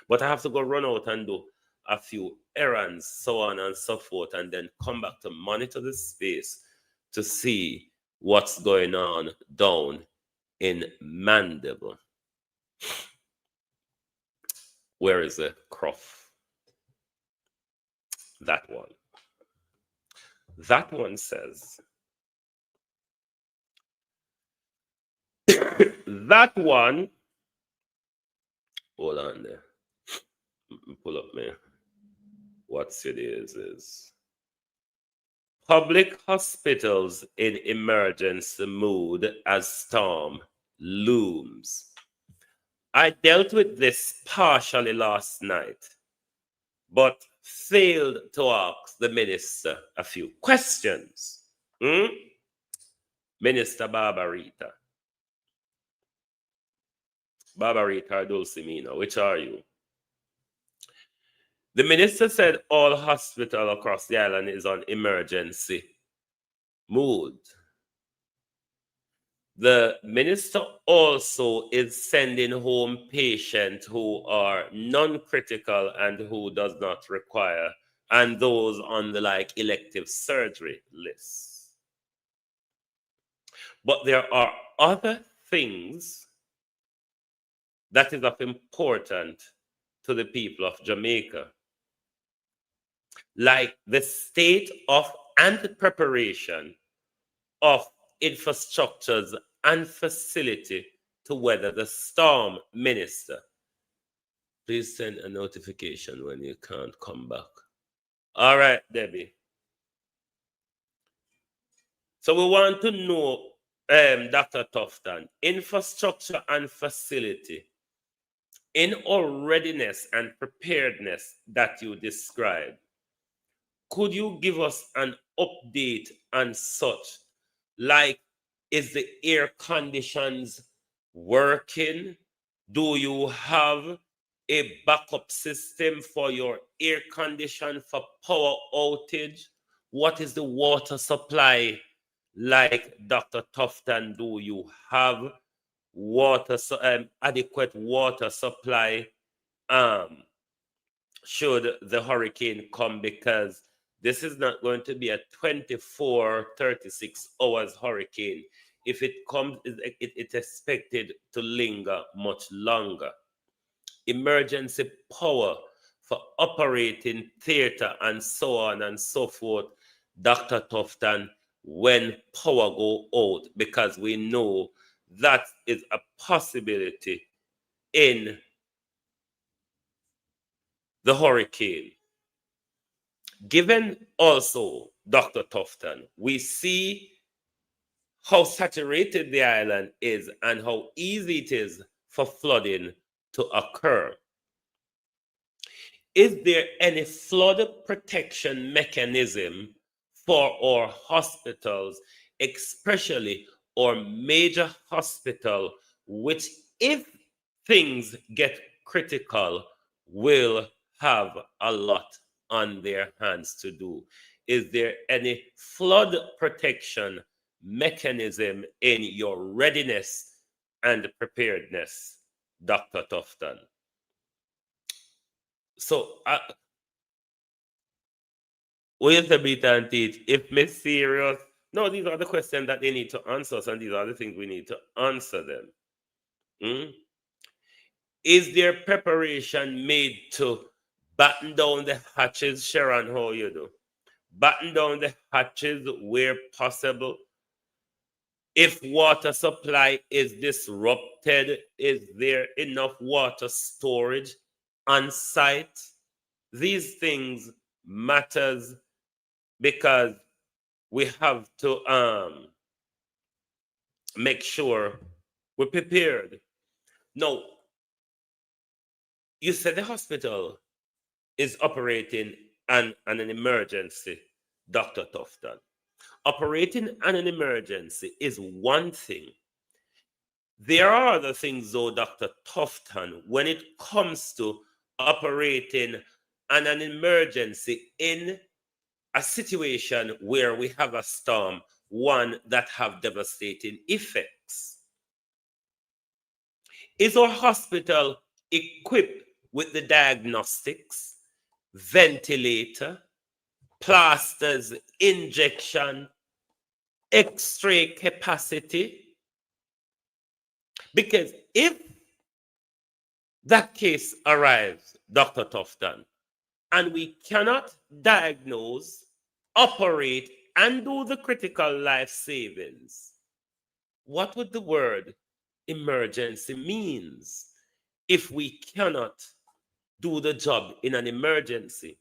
But I have to go run out and do a few errands, so on and so forth, and then come back to monitor the space to see what's going on down in Mandeville. Where is the Croft? That one. That one says, that one, hold on there. Pull up me. What's it is public hospitals in emergency mood as storm looms. I dealt with this partially last night, but failed to ask the minister a few questions. Minister Barbarita. Barbarita or Dulcimina, which are you? The minister said all hospital across the island is on emergency mood. The minister also is sending home patients who are non-critical and who does not require, and those on the like elective surgery list. But there are other things that is of importance to the people of Jamaica, like the state of and preparation of infrastructures and facility to weather the storm. Minister, please send a notification when you can't come back. All right, Debbie. So we want to know, Dr. Tufton, infrastructure and facility in our readiness and preparedness that you described. Could you give us an update on such? Like, is the air conditions working? Do you have a backup system for your air condition for power outage? What is the water supply like, Dr. Tufton? Do you have water, adequate water supply should the hurricane come? Because this is not going to be a 24, 36 hours hurricane. If it comes, it's expected to linger much longer. Emergency power for operating theater and so on and so forth, Dr. Tufton, when power go out, because we know that is a possibility in the hurricane. Given also, Dr. Tufton, we see how saturated the island is and how easy it is for flooding to occur. Is there any flood protection mechanism for our hospitals, especially our major hospital, which, if things get critical, will have a lot on their hands to do? Is there any flood protection mechanism in your readiness and preparedness, Dr. Tufton? So, with the beat and teach, if Miss serious, no, these are the questions that they need to answer us, and these are the things we need to answer them. Is there preparation made to batten down the hatches? Sharon, how you do? Batten down the hatches where possible. If water supply is disrupted, is there enough water storage on site? These things matters because we have to make sure we're prepared. Now, you said the hospital is operating on an emergency, Dr. Tufton. Operating on an emergency is one thing. There are other things, though, Dr. Tufton, when it comes to operating on an emergency in a situation where we have a storm, one that have devastating effects. Is our hospital equipped with the diagnostics, ventilator, plasters, injection, X-ray capacity? Because if that case arrives, Dr. Tufton, and we cannot diagnose, operate, and do the critical life savings, what would the word emergency means if we cannot do the job in an emergency?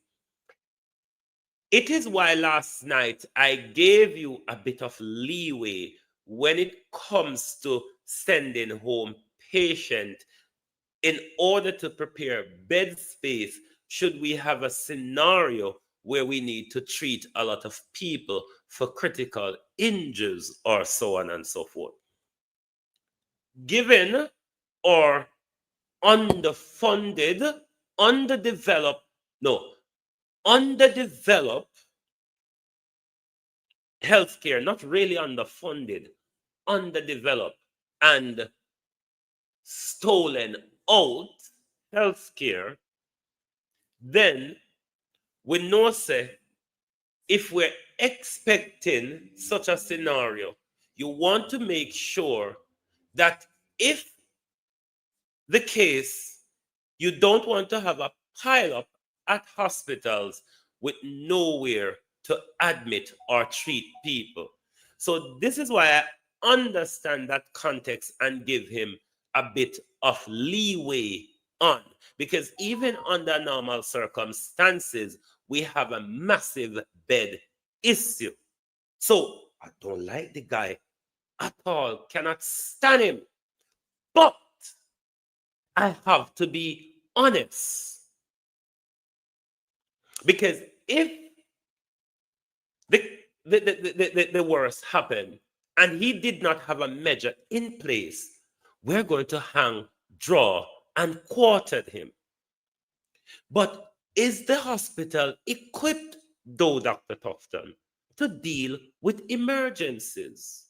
It is why last night I gave you a bit of leeway when it comes to sending home patient in order to prepare bed space should we have a scenario where we need to treat a lot of people for critical injuries or so on and so forth. Given or underfunded, underdeveloped healthcare, not really underfunded, underdeveloped, and stolen out healthcare, then we know say if we're expecting such a scenario, you want to make sure that if the case, you don't want to have a pile up at hospitals with nowhere to admit or treat people. So this is why I understand that context and give him a bit of leeway on, because even under normal circumstances, we have a massive bed issue. So I don't like the guy at all, cannot stand him. But I have to be honest. Because if the worst happened and he did not have a measure in place, we're going to hang, draw, and quarter him. But is the hospital equipped, though, Dr. Tufton, to deal with emergencies?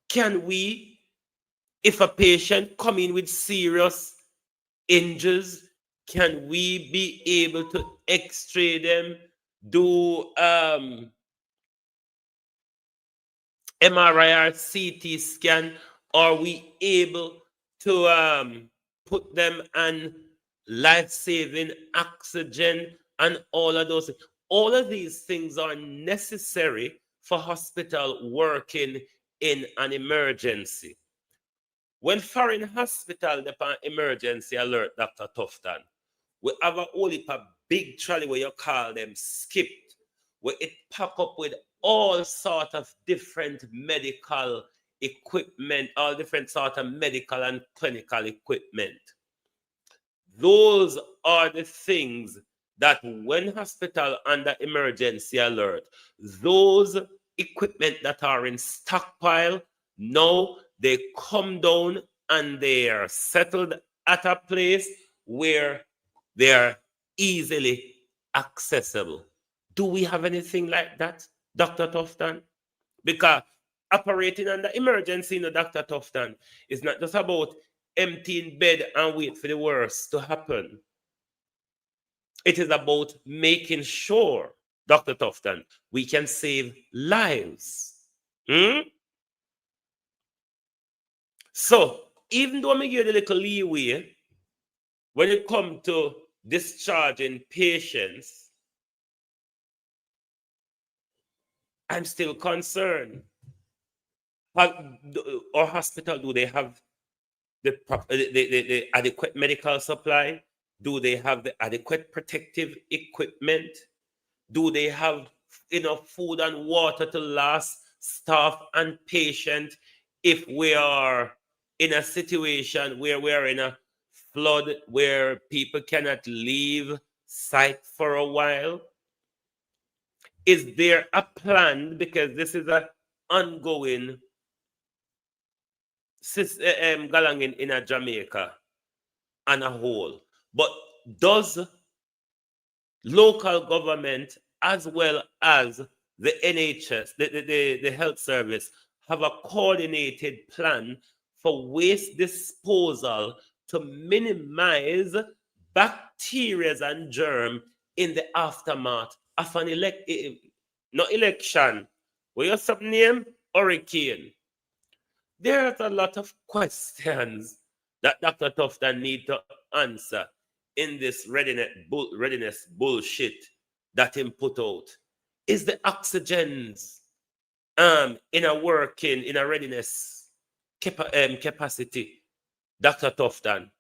Can we, if a patient come in with serious injuries, can we be able to x-ray them, do MRI or CT scan? Are we able to put them on life-saving oxygen and all of those? All of these things are necessary for hospital working in an emergency. When foreign hospital depend emergency alert, Dr. Tufton, we have a whole heap of big trolley where you call them skipped, where it pack up with all sort of different medical equipment, all different sort of medical and clinical equipment. Those are the things that when hospital under emergency alert, those equipment that are in stockpile, now they come down and they are settled at a place where they are easily accessible. Do we have anything like that, Dr. Tufton? Because operating under emergency, Dr. Tufton, is not just about emptying bed and wait for the worst to happen. It is about making sure, Dr. Tufton, we can save lives. So, even though I give you a little leeway when it comes to discharging patients, I'm still concerned. Our hospital, do they have the adequate medical supply? Do they have the adequate protective equipment? Do they have enough food and water to last staff and patient if we are in a situation where we are in a flood where people cannot leave site for a while? Is there a plan, because this is an ongoing galangin in a Jamaica and a whole, but does local government as well as the NHS, the health service, have a coordinated plan for waste disposal to minimize bacteria and germ in the aftermath of an election? What your sub-name? Hurricane. There's a lot of questions that Dr. Tufton need to answer in this readiness bullshit that him put out? Is the oxygens in a working, in a readiness capacity, Dr. Tufton?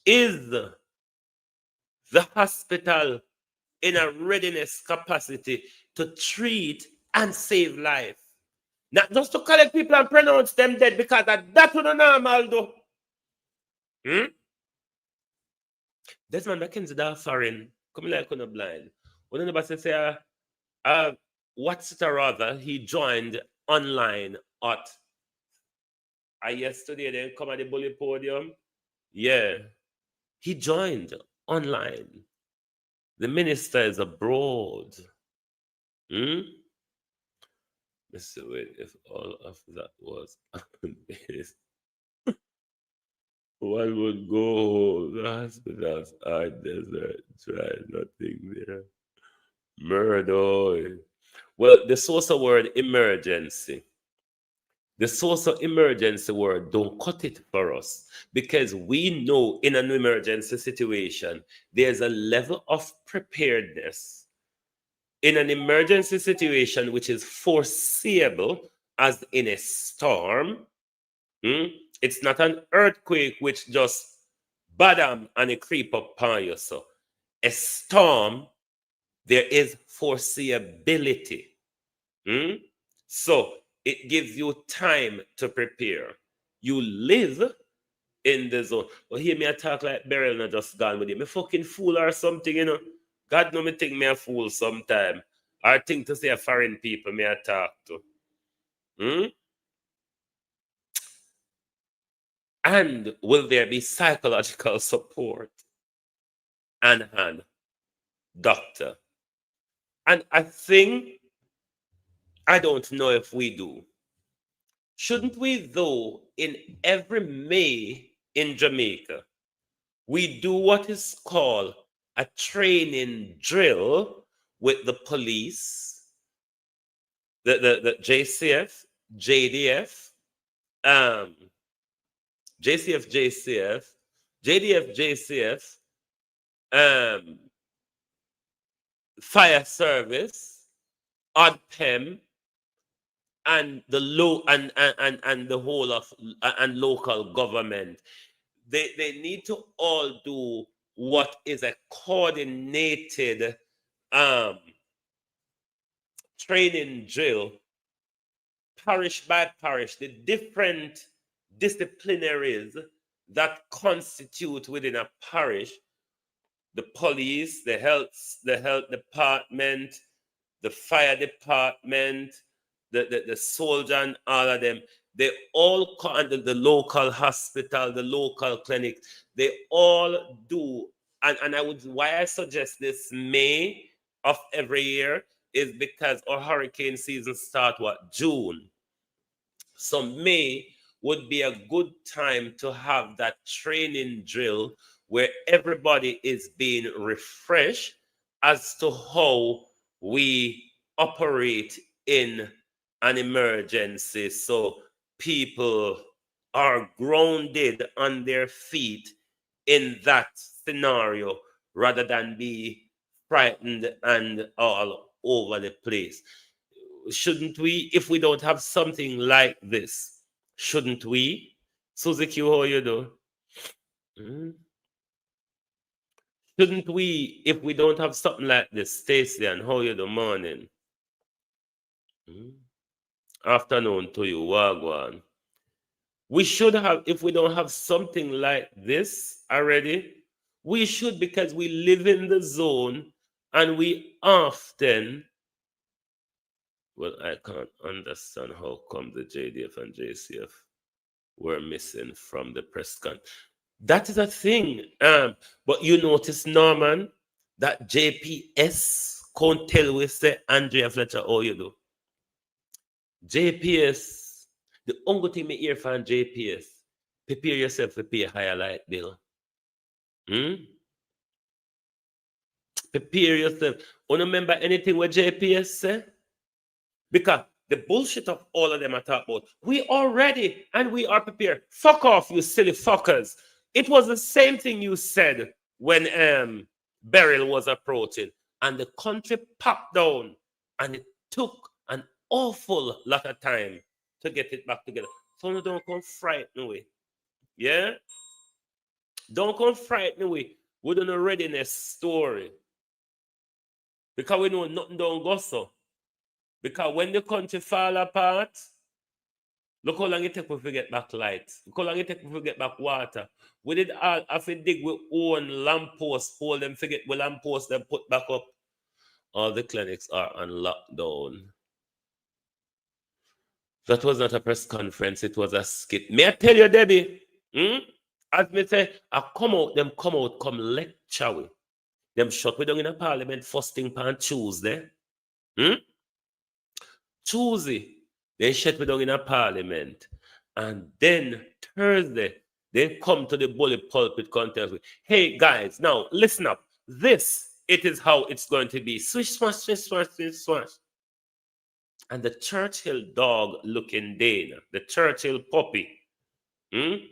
Is the hospital in a readiness capacity to treat and save life? Not just to collect people and pronounce them dead, because that's what the normal do. Desmond McKenzie that foreign, come like on a blind. One of the say, what's it or rather, he joined online at yesterday, then come at the bully podium. Yeah. He joined online. The minister is abroad. Let's see, wait, if all of that was based, one would go, the hospitals are desert, dry, nothing there. Murder. Well, the source of word emergency. The source of emergency word, don't cut it for us, because we know in an emergency situation, there's a level of preparedness in an emergency situation which is foreseeable, as in a storm. It's not an earthquake which just badam and it creep up on you. So a storm, there is foreseeability. So it gives you time to prepare. You live in the zone. But hear me talk like Beryl not just gone with you. Me fucking fool or something, you know. God know me think me a fool sometime. Or think to say a foreign people me a talk to. And will there be psychological support? And doctor. And I think, I don't know if we do. Shouldn't we, though, in every May in Jamaica, we do what is called a training drill with the police, the JCF, JDF, JCF, JDF, fire service, ODPEM, and the the whole of and local government. They need to all do what is a coordinated training drill, parish by parish, the different disciplinaries that constitute within a parish, the police, the health department, the fire department, the soldier, and all of them, they all come, the local hospital, the local clinic, they all do. And why I suggest this May of every year is because our hurricane season starts June. So May would be a good time to have that training drill where everybody is being refreshed as to how we operate in an emergency. So people are grounded on their feet in that scenario rather than be frightened and all over the place. Shouldn't we, if we don't have something like this, shouldn't we? Suzy Q, how you do? Shouldn't we, if we don't have something like this, Stacey, and how you do morning? Afternoon to you, Wagwan. We should have, if we don't have something like this already, we should, because we live in the zone and we often, well, I can't understand how come the JDF and JCF were missing from the press con. That is a thing. But you notice, Norman, that JPS can't tell we say Andrea Fletcher, how you do. JPS, the only thing me hear from JPS, prepare yourself to pay a higher light bill. Prepare yourself. You remember anything what JPS say? Because The bullshit of all of them I talk about. We are ready and we are prepared. Fuck off, you silly fuckers. It was the same thing you said when Beryl was approaching, and the country popped down, and it took an awful lot of time to get it back together. So no, don't come frighten me. Yeah? Don't come frighten me with a readiness story. Because we know nothing don't go so. Because when the country fall apart, look how long it take to get back light. Look how long it take to get back water. We did all have to dig with own lampposts, hold them, forget the lampposts, then put back up. All the clinics are on lockdown. That was not a press conference, it was a skit. May I tell you, Debbie? As me say, I come out, come lecture we. Them shut we down in a parliament first thing on Tuesday. Tuesday, they shut me down in a parliament. And then Thursday, they come to the bully pulpit contest. Hey guys, now listen up. It is how it's going to be. Swish, swash, swish, swash, swish, swash. And the Churchill dog looking Dana, the Churchill puppy, the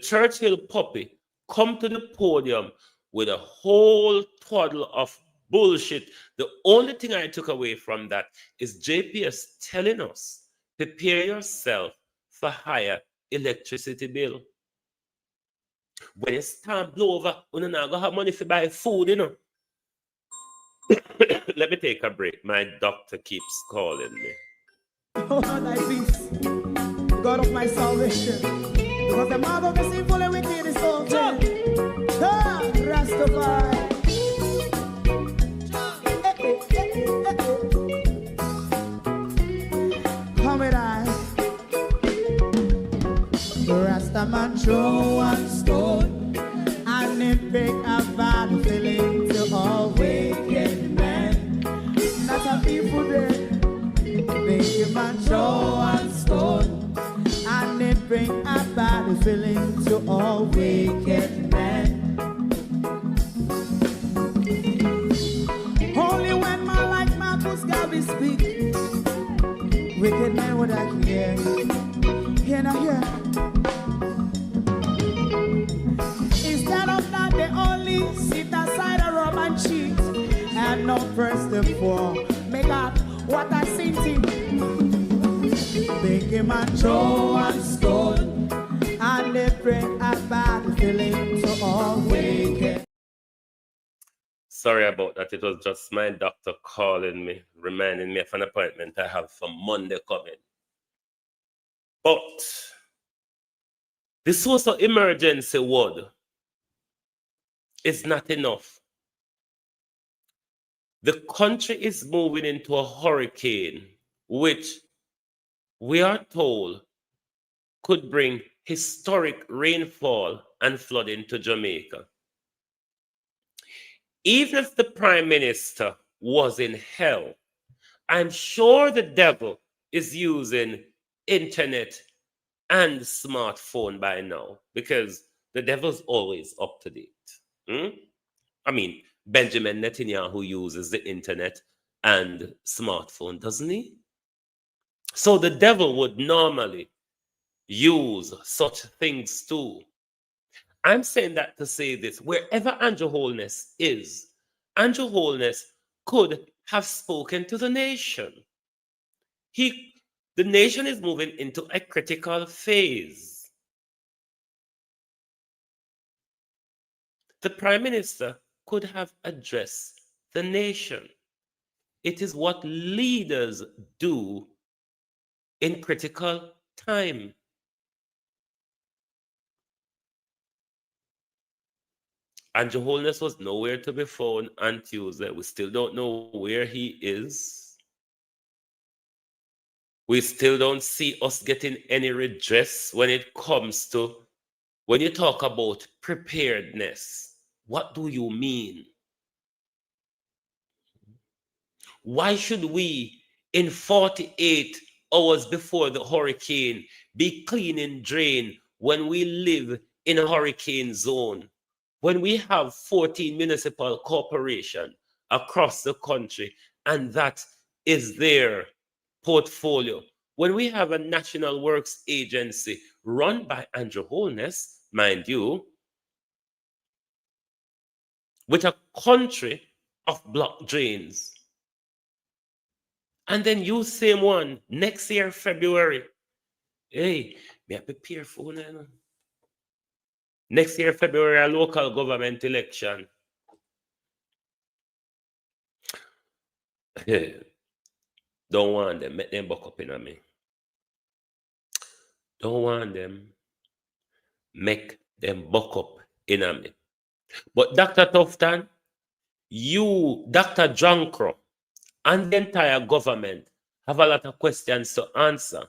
Churchill puppy come to the podium with a whole twaddle of bullshit. The only thing I took away from that is JPS telling us, prepare yourself for higher electricity bill. When it's time to blow over, we're not going to have money for buy food, you know. Let me take a break. My doctor keeps calling me. Oh, thy peace, God of my salvation. Because the mouth of the sinful and wicked is open. Rastafari. Come with I. Rastaman throw one stone, and it break a bad feeling to all wicked men. Not a people there. Make a man throw one stone, and it bring a bad feeling to all wicked men. Only when man like Marcus Garvey speak, wicked men would I hear. Hear now hear. Instead of that, they only sit aside and rub and cheat, and not first and four. Make up what I seen to. Make him a throw and stone, and they bring a bad feeling to all wicked. Sorry about that. It was just my doctor calling me, reminding me of an appointment I have for Monday coming. But the source of emergency word is not enough. The country is moving into a hurricane, which we are told could bring historic rainfall and flooding to Jamaica. Even if the Prime Minister was in hell, I'm sure the devil is using internet and smartphone by now, because the devil's always up to date. I mean, Benjamin Netanyahu uses the internet and smartphone, doesn't he? So the devil would normally use such things too. I'm saying that to say this: wherever Andrew Holness is, Andrew Holness could have spoken to the nation. The nation is moving into a critical phase. The Prime Minister could have addressed the nation. It is what leaders do in critical time. Andrew Holness was nowhere to be found on Tuesday. We still don't know where he is. We still don't see us getting any redress when it comes to, when you talk about preparedness. What do you mean? Why should we, in 48 hours before the hurricane, be cleaning drain when we live in a hurricane zone? When we have 14 municipal corporations across the country, and that is their portfolio. When we have a national works agency run by Andrew Holness, mind you, with a country of block drains, and then you same one next year, February. Hey, me have to prepare for now. Next year, February, a local government election. Don't want them, make them buck up in me. Don't want them, make them buck up in me. But Dr. Tufton, you, Dr. Jankro, and the entire government have a lot of questions to answer,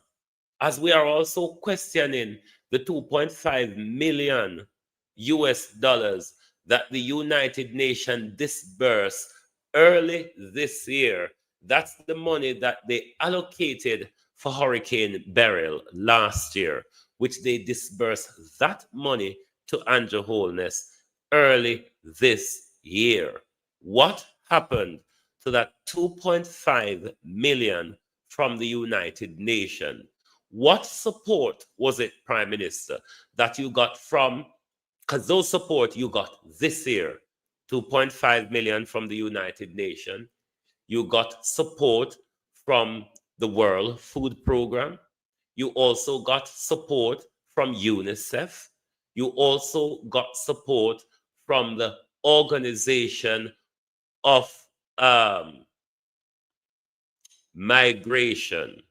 as we are also questioning the 2.5 million US dollars that the United Nations disbursed early this year. That's the money that they allocated for Hurricane Beryl last year, which they disbursed that money to Andrew Holness early this year. What happened to that 2.5 million from the United Nations? What support was it, Prime Minister, that you got from, because those support you got this year, 2.5 million from the United Nations. You got support from the World Food Program. You also got support from UNICEF. You also got support from the Organization of Migration.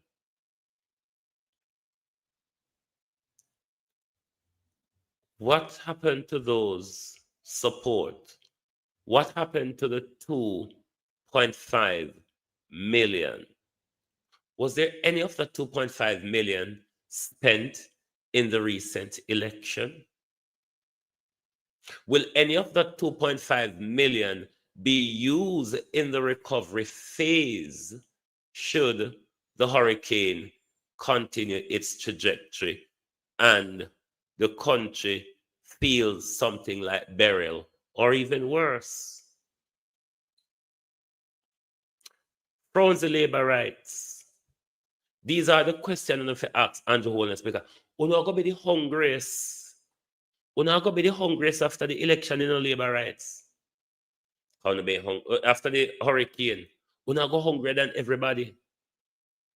What happened to those support? What happened to the 2.5 million? Was there any of the 2.5 million spent in the recent election? Will any of the 2.5 million be used in the recovery phase should the hurricane continue its trajectory and the country feels something like Beryl or even worse? Frowns the labor rights. These are the questions of the ask Andrew Holness, because we're not going to be the hungriest. We're not going to be the hungriest after the election in the labor rights. After the hurricane, we're not going hungrier than everybody.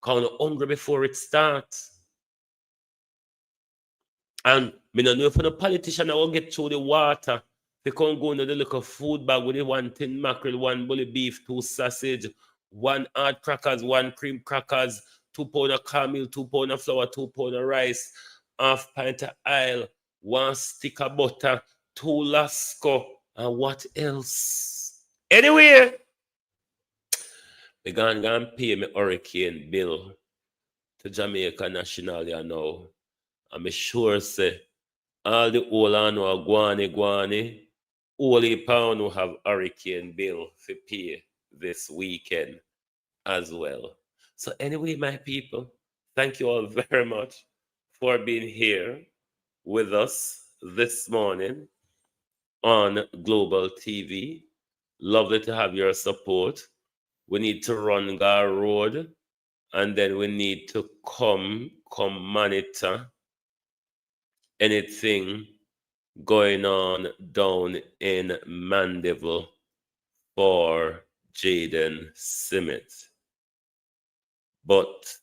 We're hungry before it starts. And I don't know if the politician will get through the water. They can't go into the little food bag with the 1 tin mackerel, 1 bully beef, 2 sausage, 1 hard crackers, 1 cream crackers, 2 pound of cornmeal, 2 pound of flour, 2 pound of rice, half pint of oil, 1 stick of butter, 2 lasco, and what else? Anyway, we gonna pay my hurricane bill to Jamaica National, you know. I'm sure say all the old and guani, only pound will have hurricane bill to pay this weekend as well. So anyway, my people, thank you all very much for being here with us this morning on Global TV. Lovely to have your support. We need to run Gar Road, and then we need to come monitor anything going on down in Mandeville for Jaden Simmet. But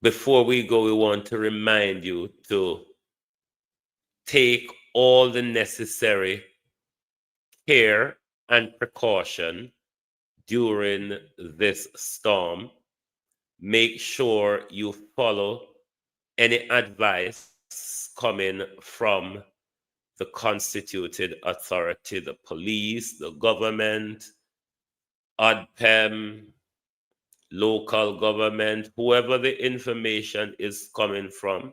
before we go, we want to remind you to take all the necessary care and precaution during this storm. Make sure you follow any advice coming from the constituted authority, the police, the government, ODPEM, local government, whoever the information is coming from.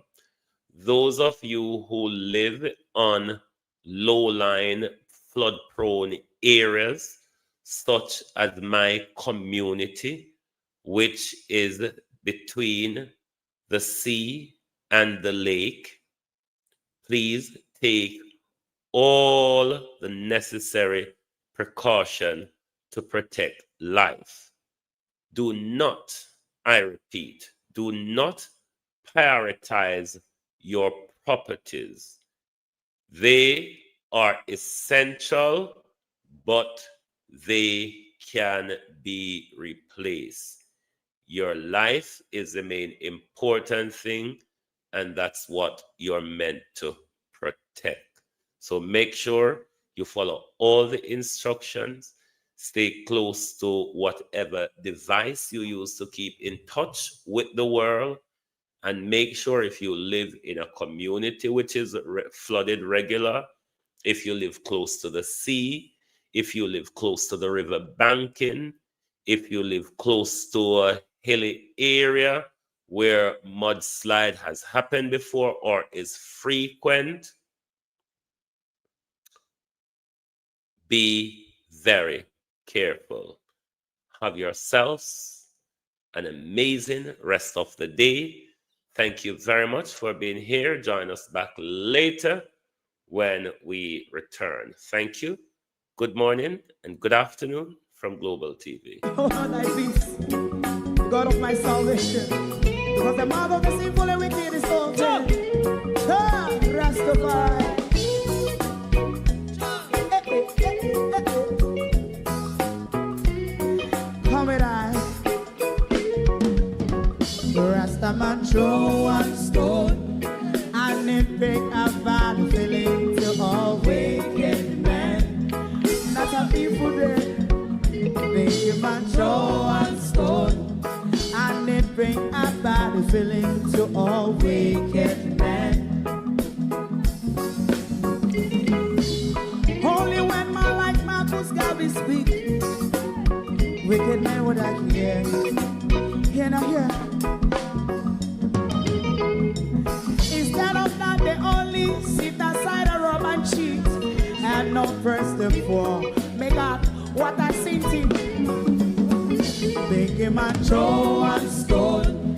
Those of you who live on low-lying, flood-prone areas, such as my community, which is between the sea and the lake, please take all the necessary precaution to protect life. Do not, I repeat, do not prioritize your properties. They are essential, but they can be replaced. Your life is the main important thing, and that's what you're meant to protect. So make sure you follow all the instructions, stay close to whatever device you use to keep in touch with the world, and make sure if you live in a community which is flooded regular, if you live close to the sea, if you live close to the river banking, if you live close to a hilly area where mudslide has happened before or is frequent, be very careful. Have yourselves an amazing rest of the day. Thank you very much for being here. Join us back later when we return. Thank you. Good morning and good afternoon from Global TV. Oh, thy peace, the God of my salvation, because the mouth of the sinful and wicked is open. Rastafari. Come with I. Rastaman throw one stone, and it bring a bad feeling to all wicked men. Not a people there. Make a man throw one stone, and it bring a bad feeling to all wicked men. Only when man like Marcus Garvey speak, wicked men would I hear. Hear now hear. Instead of that, they only sit aside and rub and cheat, and not first the poor. Make God what I seen to. Make him a throw one stone,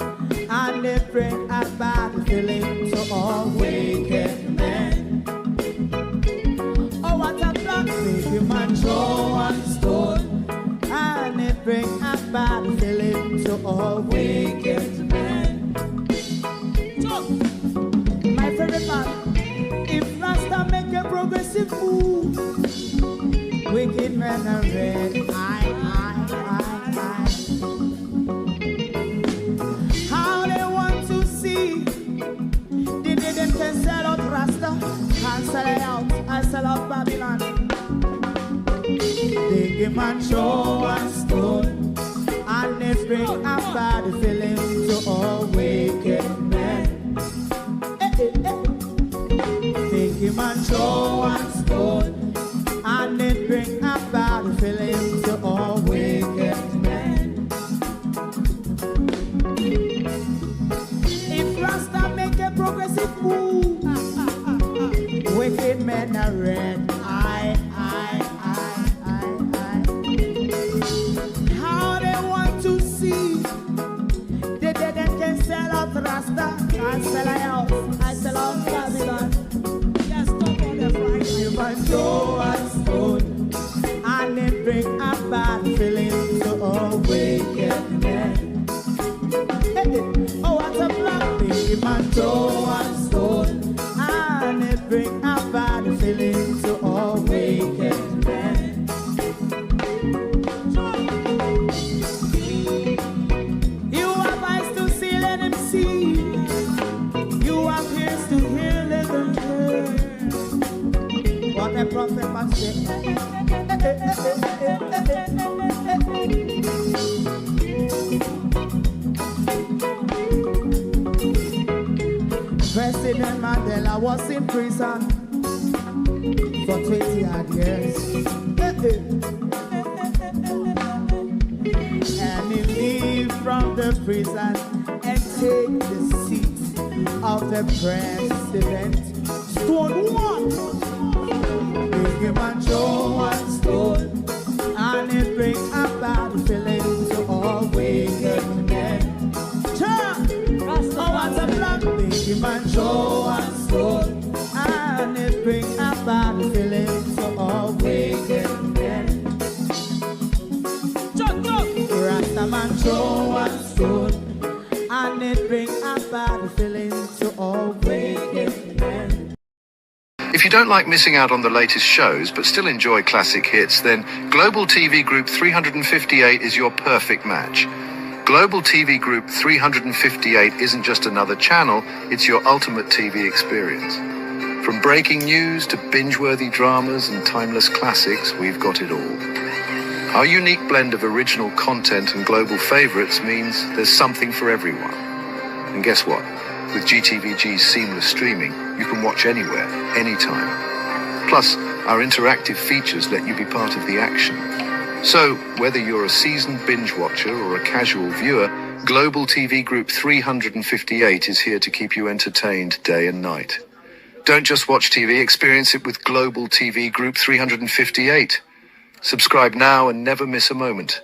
and they bring a bad feeling to all wicked men. Oh, what a plan! Make him a throw one stone, and they bring a bad feeling to all wicked men. So, my favorite part, if Rasta make a progressive move, wicked men are red. How they want to see the day them can sell out Rasta and sell it out and sell out Babylon. They give man show and stone, and they bring a bad feeling to all wicked men. They give man show and stone, and they bring a bad feeling to all wicked men. If Rasta make a progressive move, wicked men are red. How they want to see the dead can sell out Rasta and sell out, I sell out Babylon. Yes, stop on the Friday. You might throw a stone, and they bring a bad feeling to all wicked men. Oh, what a black baby man, throw a stone, and they bring a bad feeling to all wicked men. You have eyes to see, let him see. You have ears to hear, let them hear. What a prophet must say. President Mandela was in prison for 20 odd years. And he leave from the prison and take the seat of the president. Stone one, big him and throw one stone, and it bring a bad feeling to all wicked men. Oh, what's a black big him and throw one stone, and it bring a bad feeling to all wicked men. Rastaman show what's good, and it brings a bad feeling to all wicked men. If you don't like missing out on the latest shows but still enjoy classic hits, then Global TV Group 358 is your perfect match. Global TV Group 358 isn't just another channel, it's your ultimate TV experience. From breaking news to binge-worthy dramas and timeless classics, we've got it all. Our unique blend of original content and global favorites means there's something for everyone. And guess what? With GTVG's seamless streaming, you can watch anywhere, anytime. Plus, our interactive features let you be part of the action. So, whether you're a seasoned binge watcher or a casual viewer, Global TV Group 358 is here to keep you entertained day and night. Don't just watch TV, experience it with Global TV Group 358. Subscribe now and never miss a moment.